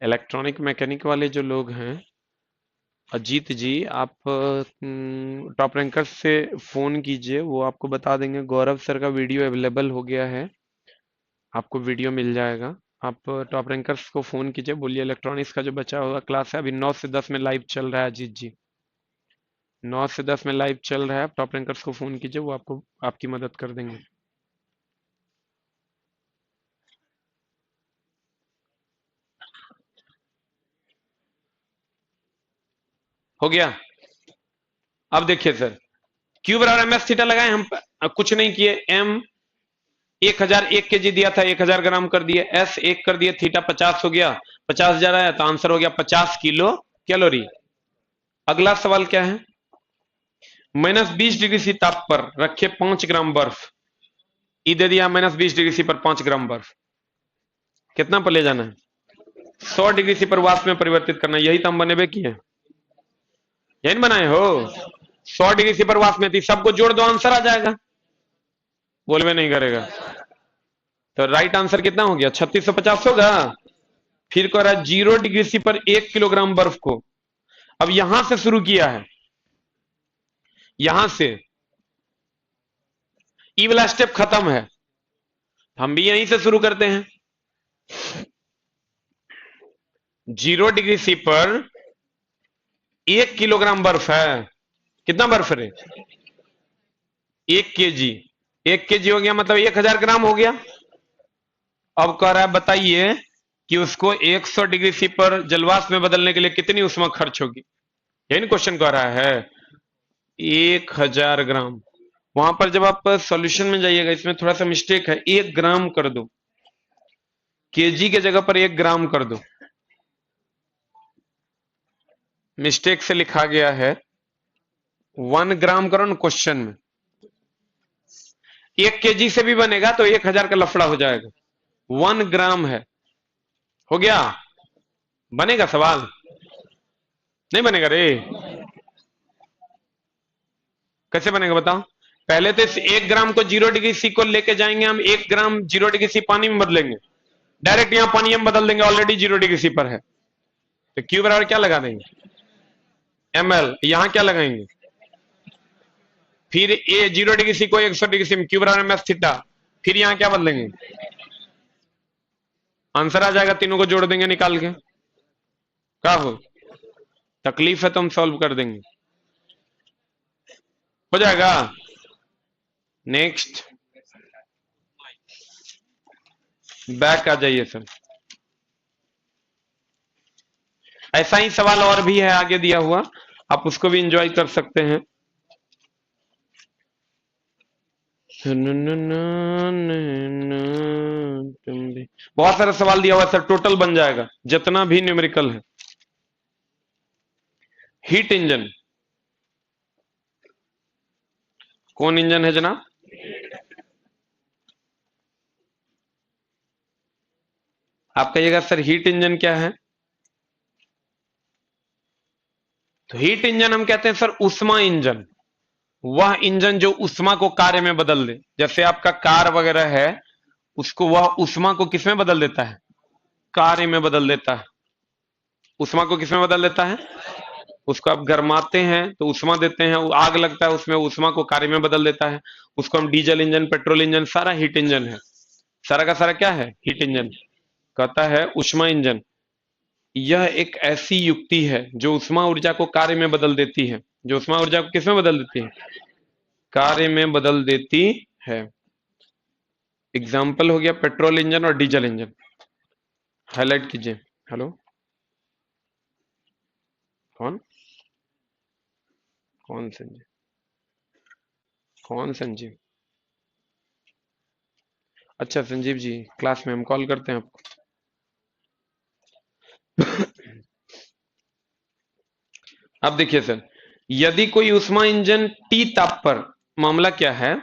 इलेक्ट्रॉनिक मैकेनिक वाले जो लोग हैं, अजीत जी, आप टॉप रैंकर्स से फोन कीजिए, वो आपको बता देंगे। गौरव सर का वीडियो अवेलेबल हो गया है, आपको वीडियो मिल जाएगा। आप टॉप रैंकर्स को फोन कीजिए, बोलिए इलेक्ट्रॉनिक्स का जो बचा हुआ क्लास है अभी 9 से 10 में लाइव चल रहा है। अजीत जी 9 से 10 में लाइव चल रहा है, आप टॉप रैंकर्स को फोन कीजिए, वो आपको आपकी मदद कर देंगे। हो गया। अब देखिए सर, क्यू बराबर एम एस थीटा लगाए हम, कुछ नहीं किए। एम 1000 1 केजी दिया था, 1000 ग्राम कर दिए। एस 1 कर दिए, थीटा 50 हो गया। 50,000 आया तो आंसर हो गया 50 किलो कैलोरी। अगला सवाल क्या है? -20 डिग्री सी ताप पर रखे 5 ग्राम बर्फ। ई दे दिया -20 डिग्री सी पर 5 ग्राम बर्फ। कितना पर ले जाना है? 100 डिग्री सी पर वाष्प में परिवर्तित करना है। यही तो हम बनेबे किए, यही बनाए हो। 100 डिग्री सी पर वाष्प में थी, सबको जोड़ दो आंसर आ जाएगा। बोलवे नहीं करेगा। तो राइट आंसर कितना हो गया? 3650 होगा। फिर कह रहा है 0 डिग्री सी पर 1 किलोग्राम बर्फ को। अब यहां से शुरू किया है, यहां से ई वाला स्टेप खत्म है, हम भी यहीं से शुरू करते हैं। 0 डिग्री सी पर 1 किलोग्राम बर्फ है। कितना बर्फ है? 1 केजी। 1 केजी हो गया मतलब 1000 ग्राम हो गया। अब कह रहा है बताइए कि उसको 100 डिग्री सी पर जलवाष्प में बदलने के लिए कितनी ऊष्मा खर्च होगी। यही नहीं क्वेश्चन कह रहा है 1000 ग्राम। वहां पर जब आप सॉल्यूशन में जाइएगा, इसमें थोड़ा सा मिस्टेक है, 1 ग्राम कर दो, केजी के जगह पर 1 ग्राम कर दो, मिस्टेक से लिखा गया है 1 ग्राम करो ना क्वेश्चन में। 1 केजी से भी बनेगा तो 1000 का लफड़ा हो जाएगा, 1 ग्राम है, हो गया। बनेगा सवाल? नहीं बनेगा रे। कैसे बनेगा बताओ? पहले तो इस 1 ग्राम को 0 डिग्री सी को लेके जाएंगे हम, 1 ग्राम 0 डिग्री सी पानी में बदलेंगे, डायरेक्ट यहां पानी में बदल देंगे, ऑलरेडी 0 डिग्री सी पर है, तो क्यू बराबर क्या लगा देंगे? ml। यहां क्या लगाएंगे? फिर ए 0 डिग्री सी को 100 डिग्री सी में, क्यू बराबर एम एस थीटा, फिर यहां क्या बदलेंगे? आंसर आ जाएगा, तीनों को जोड़ देंगे निकाल के। क्या हो तकलीफ है तो हम सॉल्व कर देंगे, हो जाएगा। नेक्स्ट, बैक आ जाइए सर। ऐसा ही सवाल और भी है आगे दिया हुआ, आप उसको भी एंजॉय कर सकते हैं। बहुत सारा सवाल दिया हुआ है सर, टोटल बन जाएगा जितना भी न्यूमेरिकल है। हीट इंजन, कौन इंजन है जनाब? आप कहिएगा सर हीट इंजन क्या है? तो हीट इंजन हम कहते हैं सर उष्मा इंजन, वह इंजन जो उष्मा को कार्य में बदल दे। जैसे आपका कार वगैरह है, उसको वह उष्मा को किसमें बदल देता है? कार्य में बदल देता है। उष्मा को किसमें बदल देता है? उसको आप गरमाते हैं तो उष्मा देते हैं, आग लगता है उसमें, उष्मा को कार्य में बदल देता है। उसको हम डीजल इंजन, पेट्रोल इंजन, सारा हीट इंजन है। सारा का सारा क्या है? Heat engine. कहता है उष्मा इंजन, यह एक ऐसी युक्ति है जो उष्मा ऊर्जा को कार्य में बदल देती है। जो उष्मा ऊर्जा को किसमें बदल देती है? कार्य में बदल देती है। एग्जाम्पल हो गया पेट्रोल इंजन और डीजल इंजन। हाईलाइट कीजिए। हेलो, कौन कौन संजीव? कौन संजीव? अच्छा संजीव जी, क्लास में हम कॉल करते हैं आपको। अब देखिए सर, यदि कोई उष्मा इंजन टी ताप पर, मामला क्या है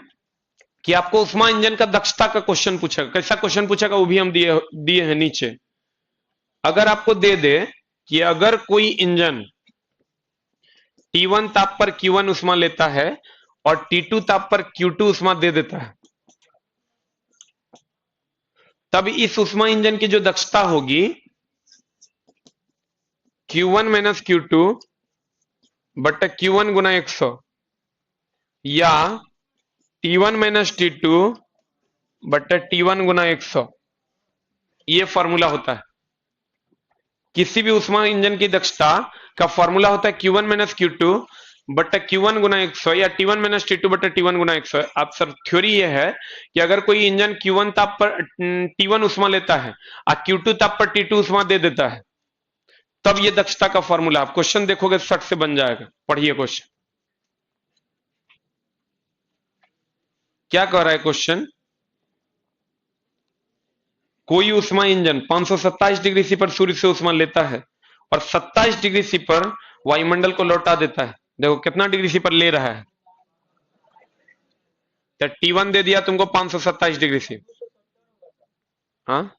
कि आपको उष्मा इंजन का दक्षता का क्वेश्चन पूछेगा। कैसा क्वेश्चन पूछेगा वो भी हम दिए दिए हैं नीचे। अगर आपको दे दे कि अगर कोई इंजन T1 ताप पर Q1 उष्मा लेता है और T2 ताप पर Q2 उष्मा दे देता है, तब इस उष्मा इंजन की जो दक्षता होगी Q1 माइनस Q2 बटा Q1 गुना 100, या T1 माइनस T2 बटा T1 गुना 100, ये फॉर्मूला होता है। किसी भी उष्मा इंजन की दक्षता का फॉर्मूला होता है Q1 माइनस Q2 बटा Q1 गुना 100 या T1 माइनस T2 बटा T1 गुना 100। अब सर थ्योरी ये है कि अगर कोई इंजन Q1 ताप पर T1 उष्मा लेता है और Q2 ताप पर T2 उष्मा दे देता है, तब ये दक्षता का फॉर्मूला, आप क्वेश्चन देखोगे सट से बन जाएगा। पढ़िए क्वेश्चन, क्या कह रहा है क्वेश्चन? कोई उष्मा इंजन 527 डिग्री सी पर सूर्य से उष्मा लेता है और 27 डिग्री सी पर वायुमंडल को लौटा देता है। देखो कितना डिग्री सी पर ले रहा है, तो T1 दे दिया तुमको 527 डिग्री सी। हाँ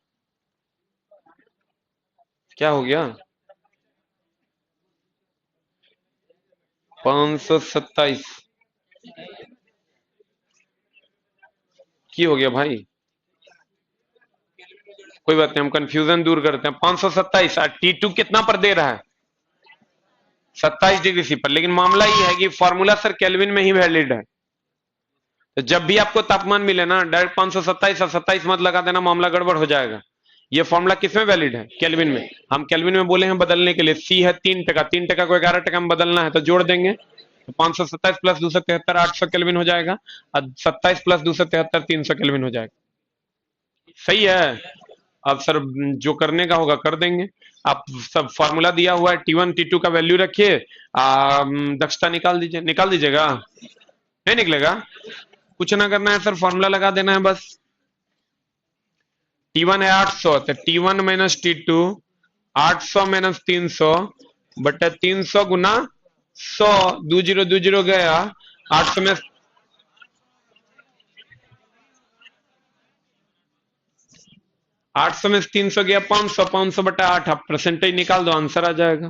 क्या हो गया? 527 की हो गया भाई? कोई बात नहीं, हम कंफ्यूजन दूर करते हैं। 527 T2 कितना पर दे रहा है? 27 डिग्री सी पर। लेकिन मामला ये है कि फॉर्मूला सर केल्विन में ही वैलिड है, तो जब भी आपको तापमान मिले ना, डायरेक्ट 527 और 27 मत लगा देना, मामला गड़बड़ हो जाएगा। ये फॉर्मूला किसमें वैलिड है? केल्विन में। हम केल्विन में बोले हैं बदलने के लिए, सी है 3 टका, 3 टका को 11 टका में बदलना है, तो जोड़ देंगे तो 527 प्लस 273 800 केल्विन हो जाएगा, और 27 प्लस 273 300 केल्विन हो जाएगा। सही है? अब सर जो करने का होगा कर देंगे। आप सब फॉर्मूला दिया हुआ है, T1 T2 का वैल्यू रखिए, दक्षता निकाल दीजिए। निकाल दीजिएगा, नहीं निकलेगा, कुछ ना करना है सर, फॉर्मूला लगा देना है बस। T1 है 800, तो T1 माइनस T2, 800 माइनस 300 बटा 300 गुना 100, 20 गया, 800 में 800 में 300 गया 500, 500 बटा 8, आप परसेंटेज निकाल दो, आंसर आ जाएगा।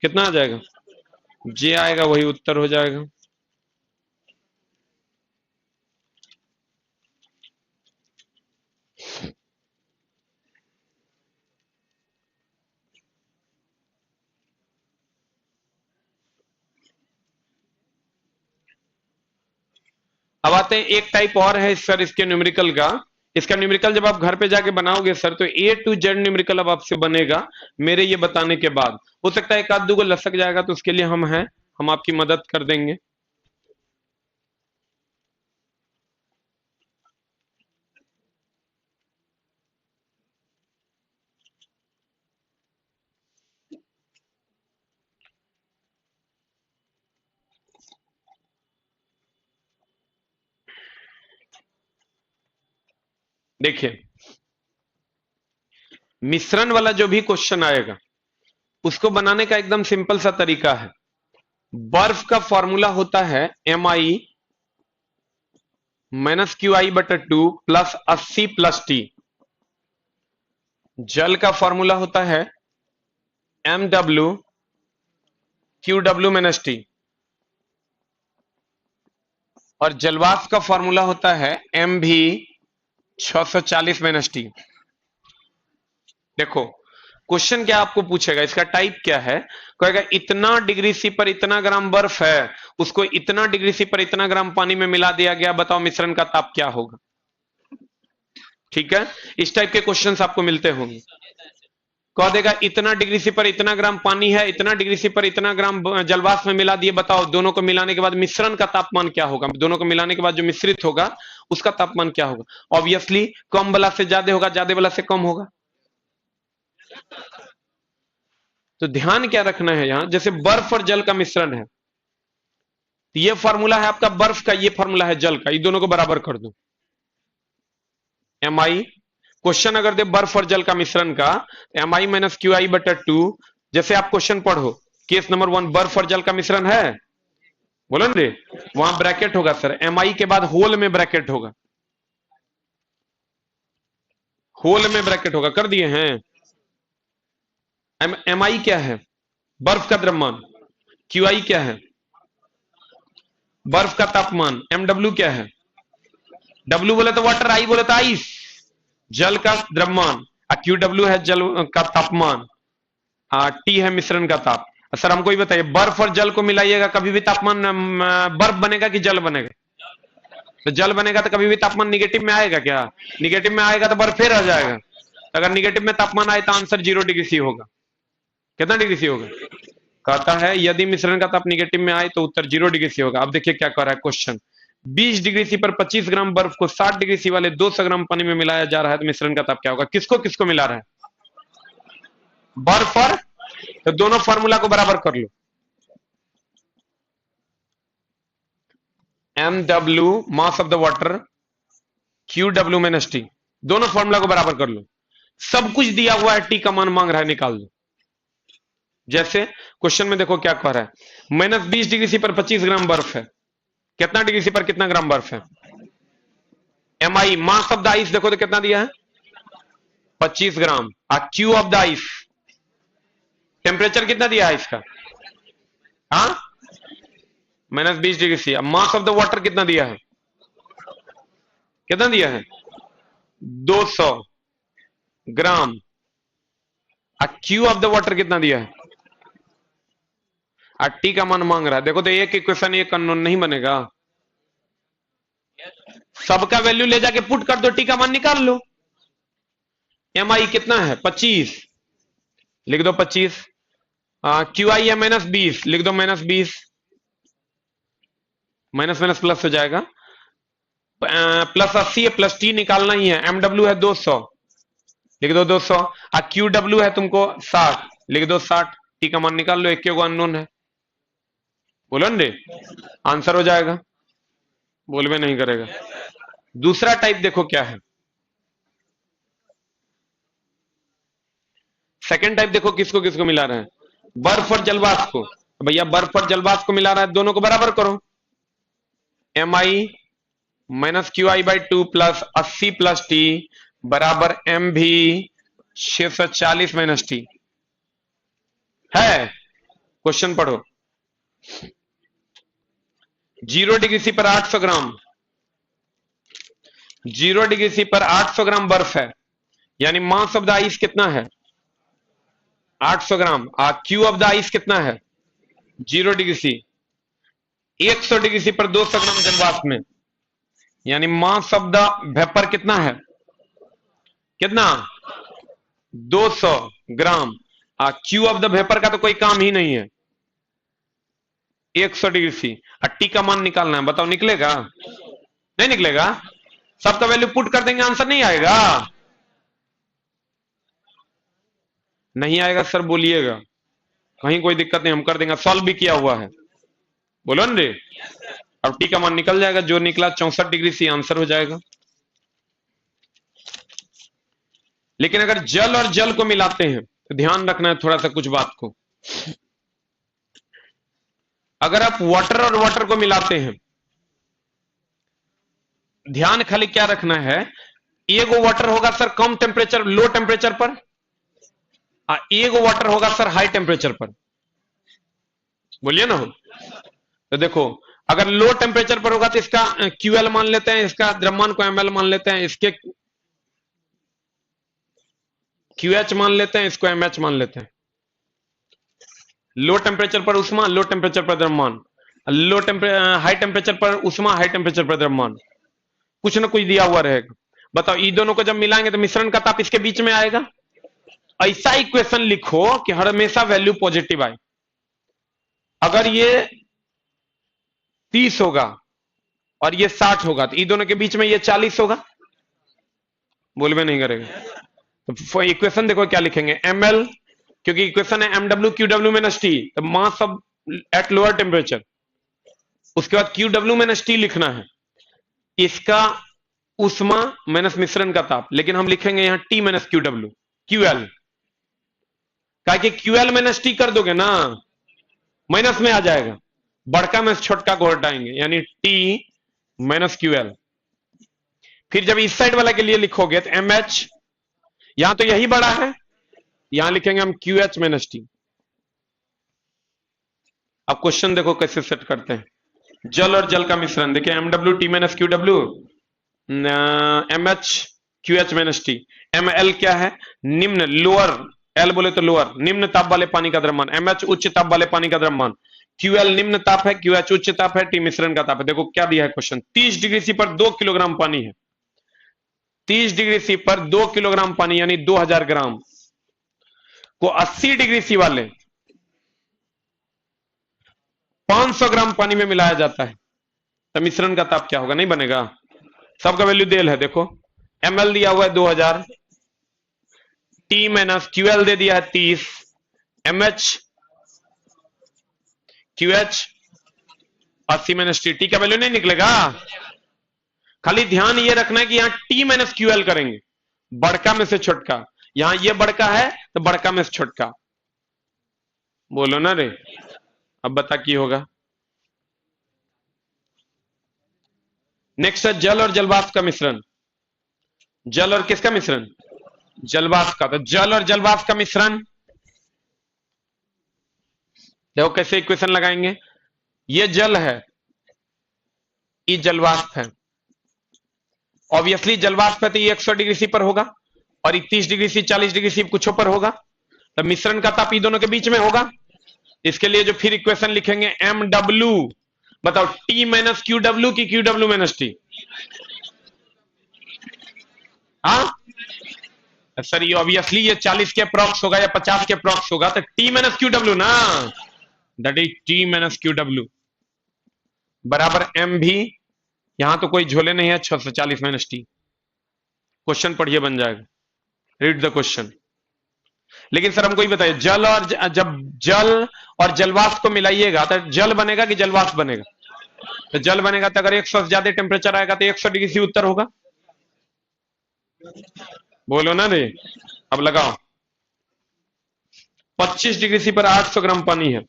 कितना आ जाएगा? जे आएगा वही उत्तर हो जाएगा। अब आते हैं एक टाइप और है सर इसके न्यूमेरिकल का। इसका न्यूमेरिकल जब आप घर पे जाके बनाओगे सर, तो A to Z न्यूमेरिकल अब आपसे बनेगा मेरे ये बताने के बाद। हो सकता है एक आध दो को लसक जाएगा, तो उसके लिए हम हैं, हम आपकी मदद कर देंगे। देखिए, मिश्रण वाला जो भी क्वेश्चन आएगा उसको बनाने का एकदम सिंपल सा तरीका है। बर्फ का फॉर्मूला होता है Mi minus QI/2 plus 80 plus T। जल का फॉर्मूला होता है MW QW माइनस T, और जलवाष्प का फॉर्मूला होता है MV 640 माइनस T। देखो क्वेश्चन क्या आपको पूछेगा, इसका टाइप क्या है, कहेगा इतना डिग्री सी पर इतना ग्राम बर्फ है, उसको इतना डिग्री सी पर इतना ग्राम पानी में मिला दिया गया, बताओ मिश्रण का ताप क्या होगा। ठीक है, इस टाइप के क्वेश्चंस आपको मिलते होंगे। कह देगा इतना डिग्री सी पर इतना ग्राम पानी है, इतना डिग्री सी पर इतना ग्राम जलवाष्प में मिला दिए, बताओ दोनों को मिलाने के बाद मिश्रण का तापमान क्या होगा, दोनों को मिलाने के बाद जो मिश्रित होगा उसका तापमान क्या होगा। ऑब्वियसली कम वाला से ज्यादा होगा, ज्यादा वाला से कम होगा। तो ध्यान क्या रखना है यहां, जैसे बर्फ और जल का मिश्रण है, तो ये फॉर्मूला है आपका बर्फ का, ये फॉर्मूला है जल का, ये दोनों को बराबर कर दो। Mi, क्वेश्चन अगर दे बर्फ और जल का मिश्रण का, Mi माइनस QI/2, जैसे आप क्वेश्चन पढ़ो, केस नंबर 1 बर्फ और जल का मिश्रण है, बोलो ना रे, वहां ब्रैकेट होगा सर, Mi के बाद होल में ब्रैकेट होगा, होल में ब्रैकेट होगा, कर दिए हैं। Mi क्या है? बर्फ का द्रव्यमान। QI क्या है? बर्फ का तापमान। MW क्या है? W बोले तो वाटर, I बोले तो आइस, जल का द्रव्यमान, QW है जल का तापमान, T है मिश्रण का ताप। सर हमको ही बताइए, बर्फ और जल को मिलाइएगा, कभी भी तापमान बर्फ बनेगा कि जल बनेगा? तो जल बनेगा तो कभी भी तापमान निगेटिव में आएगा क्या? निगेटिव में आएगा तो बर्फ फिर आ जाएगा। अगर निगेटिव में तापमान आए तो आंसर 0 डिग्री सी होगा। कितना डिग्री सी होगा? कहता है यदि मिश्रण का ताप निगेटिव में आए तो उत्तर 0 डिग्री सी होगा। अब देखिए क्या कर रहा है क्वेश्चन, 20 डिग्री सी पर 25 ग्राम बर्फ को 60 डिग्री सी वाले 200 ग्राम पानी में मिलाया जा रहा है, तो मिश्रण का ताप क्या होगा? किसको किसको मिला रहा है? बर्फ और, तो दोनों फॉर्मूला को बराबर कर लो। MW mass of the water, QW minus T, दोनों फॉर्मूला को बराबर कर लो। सब कुछ दिया हुआ है, T का मान मांग रहा है, निकाल दो। जैसे क्वेश्चन में देखो क्या कह रहा है, माइनस 20 डिग्री सी पर 25 ग्राम बर्फ है, कितना डिग्री सी पर कितना ग्राम बर्फ है? Mi mass of the ice देखो तो कितना दिया है? 25 gram. Q of the ice, temperature कितना दिया है इसका? हाँ, minus 20 degree C. Mass of the water कितना दिया है? कितना दिया है? 200 gram. Q of the water कितना दिया है? T का मान मांग रहा है। देखो तो एक इक्वेशन एक अननोन नहीं बनेगा, सबका वैल्यू ले जाके पुट कर दो, T का मान निकाल लो। Mi कितना है? 25, लिख दो 25। QI है माइनस 20, लिख दो माइनस 20, माइनस माइनस प्लस हो जाएगा, प्लस 80 है, प्लस T निकालना ही है। MW है 200, लिख दो 200। क्यू डब्ल्यू है तुमको 60, लिख दो 60। टी का मान निकाल लो, एक को अननोन है। बोलो न रे, आंसर हो जाएगा। बोलबे नहीं करेगा। दूसरा टाइप देखो क्या है। सेकेंड टाइप देखो किसको किसको मिला रहे हैं, बर्फ और जलवाष्प को। भैया बर्फ और जलवाष्प को मिला रहा है, दोनों को बराबर करो। M I minus Q I by 2 plus 80 plus T बराबर एम भी 640 माइनस टी है। क्वेश्चन पढ़ो। 0 डिग्री सी पर 800 ग्राम, 0 डिग्री सी पर 800 ग्राम बर्फ है, यानी मास ऑफ द आइस कितना है 800 ग्राम। क्यू ऑफ द आइस कितना है 0 डिग्री सी। 100 डिग्री सी पर 200 ग्राम जलवाष्प में, यानी मास ऑफ द वेपर कितना है, कितना 200 ग्राम। क्यू ऑफ द वेपर का तो कोई काम ही नहीं है, 100 डिग्री सी। टी का मान निकालना है, बताओ निकलेगा नहीं निकलेगा। सबका वैल्यू पुट कर देंगे, आंसर नहीं आएगा। नहीं आएगा सर बोलिएगा, कहीं कोई दिक्कत नहीं, हम कर देंगे, सॉल्व भी किया हुआ है। बोलो न रे। अब टी का मान निकल जाएगा, जो निकला 64 डिग्री सी आंसर हो जाएगा। लेकिन अगर जल और जल को मिलाते हैं तो ध्यान रखना है थोड़ा सा कुछ बात को। अगर आप वाटर और वाटर को मिलाते हैं, ध्यान खाली क्या रखना है, एगो वाटर होगा सर कम टेम्परेचर लो टेम्परेचर पर, एगो वाटर होगा सर हाई टेम्परेचर पर। बोलिए ना हो। तो देखो अगर लो टेम्परेचर पर होगा तो इसका क्यूएल मान लेते हैं, इसका द्रव्यमान को एमएल मान लेते हैं, इसके क्यूएच मान लेते हैं, इसको एमएच मान लेते हैं। लो टेम्परेचर पर उष्मा, लो टेम्परेचर पर द्रव्यमान, हाई टेम्परेचर पर उष्मा, हाई टेम्परेचर पर द्रव्यमान, कुछ ना कुछ दिया हुआ रहेगा। बताओ ये दोनों को जब मिलाएंगे तो मिश्रण का ताप इसके बीच में आएगा। ऐसा इक्वेशन लिखो कि हमेशा वैल्यू पॉजिटिव आए। अगर ये 30 होगा और ये 60 होगा तो ये दोनों के बीच में ये 40 होगा। बोलबे नहीं करेगा। तो इक्वेशन देखो क्या लिखेंगे, ml, क्योंकि इक्वेशन है mw qw माइनस टी, तो mass of at lower temperature. उसके बाद qw माइनस टी लिखना है, इसका उष्मा माइनस मिश्रण का ताप, लेकिन हम लिखेंगे यहां टी माइनस qw ql, क्या कि ql माइनस टी कर दोगे ना माइनस में आ जाएगा, बड़का में छोटका को हटाएंगे, यानी टी माइनस ql। फिर जब इस साइड वाला के लिए लिखोगे तो mh, यहां तो यही बड़ा है, यहां लिखेंगे हम QH माइनस टी। अब क्वेश्चन देखो कैसे सेट करते हैं। जल और जल का मिश्रण, देखिए MW T minus QW, MH QH minus T. ML क्या है, निम्न लोअर, L बोले तो लोअर, निम्न ताप वाले पानी का द्रव्यमान, MH उच्च ताप वाले पानी का द्रव्यमान, QL निम्न ताप है, QH उच्च ताप है, T मिश्रण का ताप है। देखो क्या दिया है क्वेश्चन, 30 डिग्री सी पर 2 किलोग्राम पानी है, 30 डिग्री सी पर 2 किलोग्राम पानी यानी 2000 ग्राम को 80 डिग्री सी वाले 500 ग्राम पानी में मिलाया जाता है, तो मिश्रण का ताप क्या होगा, नहीं बनेगा। सबका वैल्यू देल है, देखो ml दिया हुआ है 2000, T माइनस QL दे दिया है 30, MH QH 80 माइनस टी का वैल्यू नहीं निकलेगा। खाली ध्यान ये रखना है कि यहां T माइनस QL करेंगे, बड़का में से छोटका, यहां ये बड़का है तो बड़का में से छोटका। बोलो ना रे। अब बता की होगा। नेक्स्ट है जल और जलवाष्प का मिश्रण। जल और किसका मिश्रण, जलवाष्प का। तो जल और जलवाष्प का मिश्रण, देखो कैसे इक्वेशन लगाएंगे, ये जल है, ये जलवाष्प है। ऑब्वियसली जलवाष्प है तो ये 100 डिग्री सी पर होगा और 30 डिग्री सी 40 डिग्री सी कुछ पर होगा, तो मिश्रण का ताप ये दोनों के बीच में होगा। इसके लिए जो फिर इक्वेशन लिखेंगे MW, बताओ T माइनस QW की QW माइनस टी। हाँ सर ये ऑब्वियसली ये 40 के अप्रॉक्स होगा या 50 के अप्रॉक्स होगा, तो T माइनस QW ना, that is T minus QW बराबर M भी, यहां तो कोई झोले नहीं है, 640 माइनस टी। क्वेश्चन पढ़िए बन जाएगा। Read the question. लेकिन सर हमको ये बताइए, जल और जब जल और जलवाष्प को मिलाइएगा तो जल बनेगा कि जलवाष्प बनेगा? तो जल बनेगा तो अगर 100 से ज्यादा टेम्परेचर आएगा तो 100 डिग्री सी उत्तर होगा। बोलो ना रे। अब लगाओ, 25 डिग्री सी पर 800 ग्राम पानी है,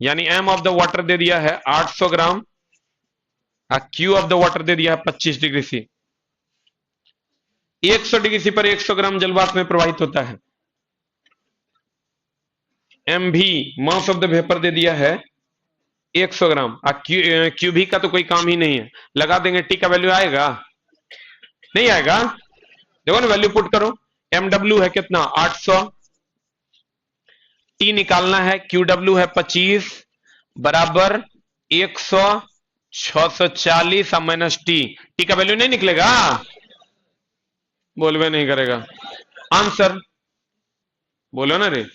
यानी एम ऑफ द वाटर दे दिया है 800 ग्राम, क्यू ऑफ द वाटर दे दिया है 25 डिग्री सी। 100 डिग्री सी पर 100 ग्राम जलवाष्प में प्रवाहित होता है। एम भी मास ऑफ द वेपर दे दिया है 100 ग्राम, क्यू भी का तो कोई काम ही नहीं है, लगा देंगे, टी का वैल्यू आएगा? नहीं आएगा। देखो ना, वैल्यू पुट करो, एम डब्ल्यू है कितना 800, टी निकालना है, क्यू डब्ल्यू है 25 बराबर 100, 640 माइनस टी, टी का वैल्यू नहीं निकलेगा? बोलवे नहीं करेगा आंसर, बोलो ना रे।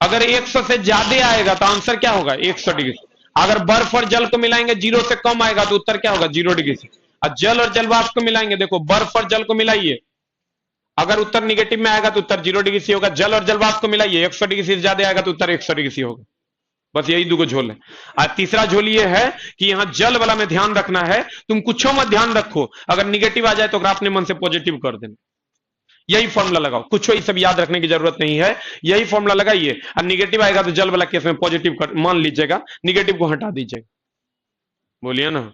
अगर 100 से ज्यादा आएगा तो आंसर क्या होगा? 100 डिग्री। अगर बर्फ और जल को मिलाएंगे 0 से कम आएगा तो उत्तर क्या होगा? 0 डिग्री से। और जल और जलवाष्प को मिलाएंगे, देखो बर्फ और जल को मिलाइए, अगर उत्तर निगेटिव में आएगा तो उत्तर 0 डिग्री से होगा। जल और जलवाष्प को मिलाइए, 100 डिग्री से ज्यादा आएगा तो उत्तर 100 डिग्री से होगा। बस यही दो झोल है। और तीसरा झोल ये है कि यहां जल वाला में ध्यान रखना है, तुम कुछ मत ध्यान रखो, अगर निगेटिव आ जाए तो अपने मन से पॉजिटिव कर देना। यही फॉर्मूला लगाओ, कुछ ये सब याद रखने की जरूरत नहीं है, यही फॉर्मूला लगाइए। और निगेटिव आएगा तो जल वाला केस में पॉजिटिव मान लीजिएगा, निगेटिव को हटा दीजिएगा। बोलिए ना,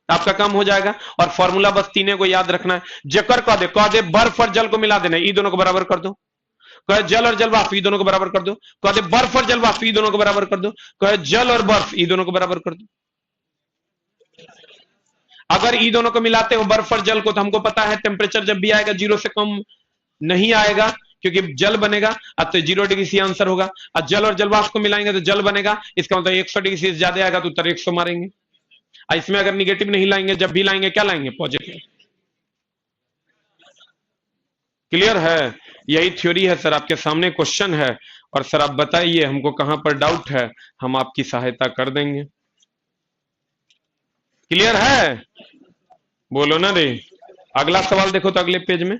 आपका काम हो जाएगा। और फॉर्मूला बस तीनों को याद रखना है। जकर कह दे बर्फ और जल को मिला देना, ये दोनों को बराबर कर दो। कहे जल और जलवाष्प, ये दोनों को बराबर कर दो। कह दे बर्फ और जलवाष्प, ये दोनों को बराबर कर दो। कहे जल और बर्फ, ये दोनों को बराबर कर दो। अगर ई दोनों को मिलाते हो बर्फ और जल को, तो हमको पता है टेम्परेचर जब भी आएगा 0 से कम नहीं आएगा, क्योंकि जल बनेगा, अब तो 0 डिग्री सी आंसर होगा। और जल और जलवाष्प को मिलाएंगे तो जल बनेगा, इसका मतलब 100 डिग्री से ज्यादा आएगा तो उत्तर 100 मारेंगे। इसमें अगर निगेटिव नहीं लाएंगे, जब भी लाएंगे क्या लाएंगे? पॉजिटिव। क्लियर है? यही थ्योरी है सर, आपके सामने क्वेश्चन है, और सर आप बताइए हमको कहां पर डाउट है, हम आपकी सहायता कर देंगे। क्लियर है? बोलो ना रे। अगला सवाल देखो तो अगले पेज में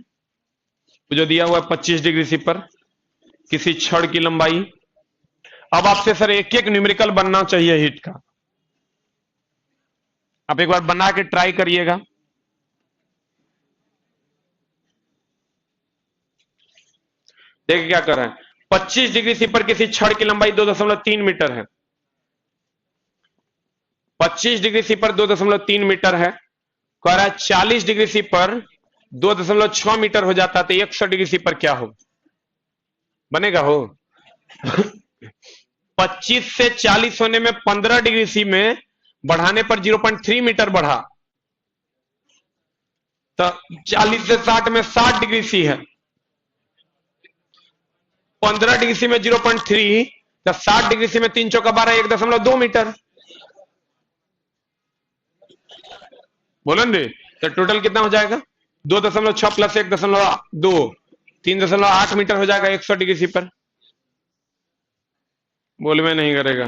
जो दिया हुआ है 25 डिग्री सी पर किसी छड़ की लंबाई। अब आपसे सर एक एक न्यूमेरिकल बनना चाहिए हीट का, आप एक बार बना के ट्राई करिएगा। देखिए क्या कर रहे हैं, 25 डिग्री सी पर किसी छड़ की लंबाई 2.3 मीटर है। 25 डिग्री सी पर 2.3 मीटर है, कह रहा है 40 डिग्री सी पर 2.6 मीटर हो जाता है, तो 100 डिग्री सी पर क्या होगा? बनेगा हो 25 से 40 होने में 15 डिग्री सी में बढ़ाने पर 0.3 मीटर बढ़ा, तो 40 से 60 में 60 डिग्री सी है। 15 डिग्री सी में 0.3, तो 60 डिग्री सी में 3 चौका 12, 1.2 मीटर। बोलो ना, तो टोटल कितना हो जाएगा? 2.6 प्लस 1.2, 3.8 मीटर हो जाएगा 100 डिग्री सी पर। बोलवे नहीं करेगा।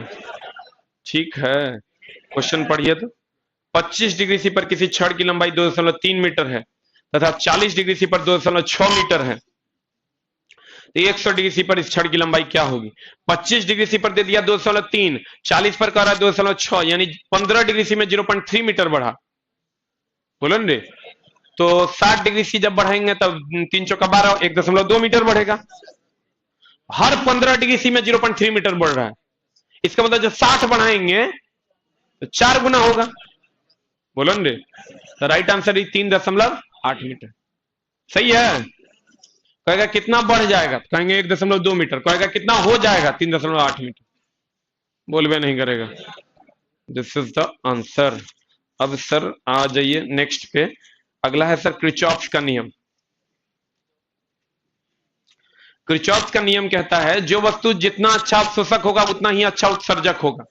ठीक है, क्वेश्चन पढ़िए तो। 25 डिग्री सी पर किसी छड़ की लंबाई 2.3 मीटर है तथा 40 डिग्री सी पर 2.6 मीटर है, तो 100 डिग्री सी पर इस छड़ की लंबाई क्या होगी? 25 डिग्री सी पर दे दिया 2.3, 40 पर कह रहा है 2.6, यानी 15 डिग्री सी में 0.3 मीटर बढ़ा। बोलो ना, तो 60 डिग्री सी जब बढ़ाएंगे तब 3 चौका 12, 1.2 मीटर बढ़ेगा। हर 15 डिग्री सी में 0.3 मीटर बढ़ रहा है, इसका मतलब जब 60 बढ़ाएंगे तो 4 गुना होगा। बोलो ना, तो राइट आंसर 3.8 मीटर। सही है? कहेगा कितना बढ़ जाएगा? कहेंगे 1.2 मीटर। कहेगा कितना हो जाएगा? 3.8 मीटर। बोलवे नहीं करेगा। This is the answer. अब सर आ जाइए नेक्स्ट पे, अगला है सर किरचॉफ का नियम। किरचॉफ का नियम कहता है जो वस्तु जितना अच्छा अवशोषक होगा उतना ही अच्छा उत्सर्जक होगा।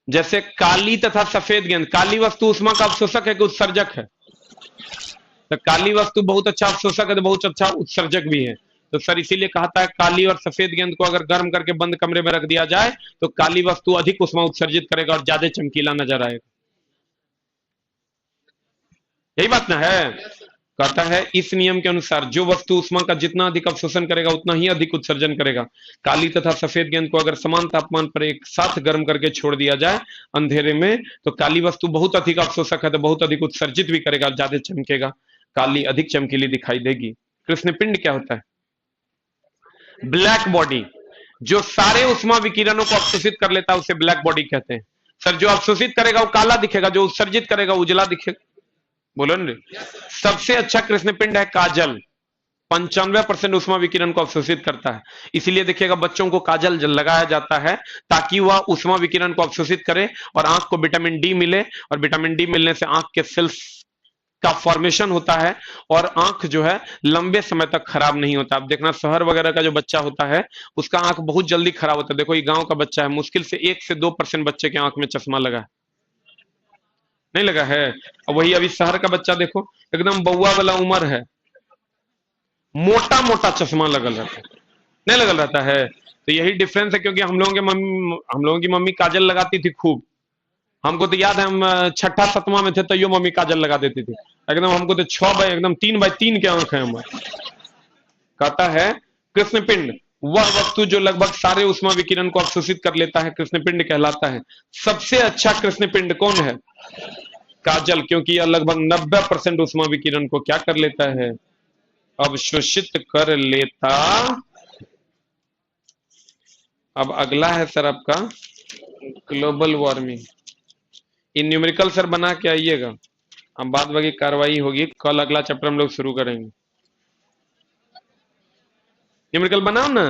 जैसे काली तथा सफेद गेंद, काली वस्तु ऊष्मा का अवशोषक है कि उत्सर्जक है? तो काली वस्तु बहुत अच्छा अवशोषक है तो बहुत अच्छा उत्सर्जक भी है। तो सर इसीलिए कहता है काली और सफेद गेंद को अगर गर्म करके बंद कमरे में रख दिया जाए तो काली वस्तु अधिक ऊष्मा उत्सर्जित करेगा और ज्यादा चमकीला नजर आएगा। यही बात ना है? कहता है इस नियम के अनुसार जो वस्तु ऊष्मा का जितना अधिक अवशोषण करेगा उतना ही अधिक उत्सर्जन करेगा। काली तथा सफेद गेंद को अगर समान तापमान पर एक साथ गर्म करके छोड़ दिया जाए अंधेरे में, तो काली वस्तु बहुत अधिक अवशोषक है, तो बहुत अधिक उत्सर्जित भी करेगा, ज्यादा चमकेगा, काली अधिक चमकीली दिखाई देगी। कृष्ण पिंड क्या होता है? ब्लैक बॉडी, जो सारे ऊष्मा विकिरणों को अवशोषित कर लेता है उसे ब्लैक बॉडी कहते हैं। सर जो अवशोषित करेगा वो काला दिखेगा, जो उत्सर्जित करेगा उजला दिखेगा। बोलो ना। सबसे अच्छा कृष्ण पिंड है काजल, 95% ऊष्मा विकिरण को अवशोषित करता है। इसीलिए देखिएगा बच्चों को काजल लगाया जाता है ताकि वह ऊष्मा विकिरण को अवशोषित करे और आंख को विटामिन डी मिले, और विटामिन डी मिलने से आंख के सेल्स का फॉर्मेशन होता है और आंख जो है लंबे समय तक खराब नहीं होता। आप देखना शहर वगैरह का जो बच्चा होता है उसका आंख बहुत जल्दी खराब होता है। देखो ये गांव का बच्चा है, मुश्किल से 1 से 2% बच्चे के आंख में चश्मा लगा है, नहीं लगा है। वही अभी शहर का बच्चा देखो एकदम बउआ वाला उम्र है, मोटा मोटा चश्मा लगल रहता है, नहीं लगल रहता है। तो यही डिफरेंस है, क्योंकि हम लोगों की मम्मी काजल लगाती थी खूब। हमको तो याद है हम छठा सतमा में थे तो यो मम्मी काजल लगा देती थी एकदम। हमको तो 3x3 के आंख है हमारे। कहता है कृष्णपिंड वह वस्तु जो लगभग सारे ऊष्मा विकिरण को अवशोषित कर लेता है कृष्णपिंड कहलाता है। सबसे अच्छा कृष्णपिंड कौन है? काजल, क्योंकि यह लगभग 90% ऊष्मा विकिरण को क्या कर लेता है? अवशोषित कर लेता। अब अगला है सर आपका ग्लोबल वार्मिंग। इन न्यूमेरिकल सर बना के आइएगा, अब बाद बाकी कार्रवाई होगी, कल अगला चैप्टर हम लोग शुरू करेंगे। न्यूमेरिकल बनाओ ना।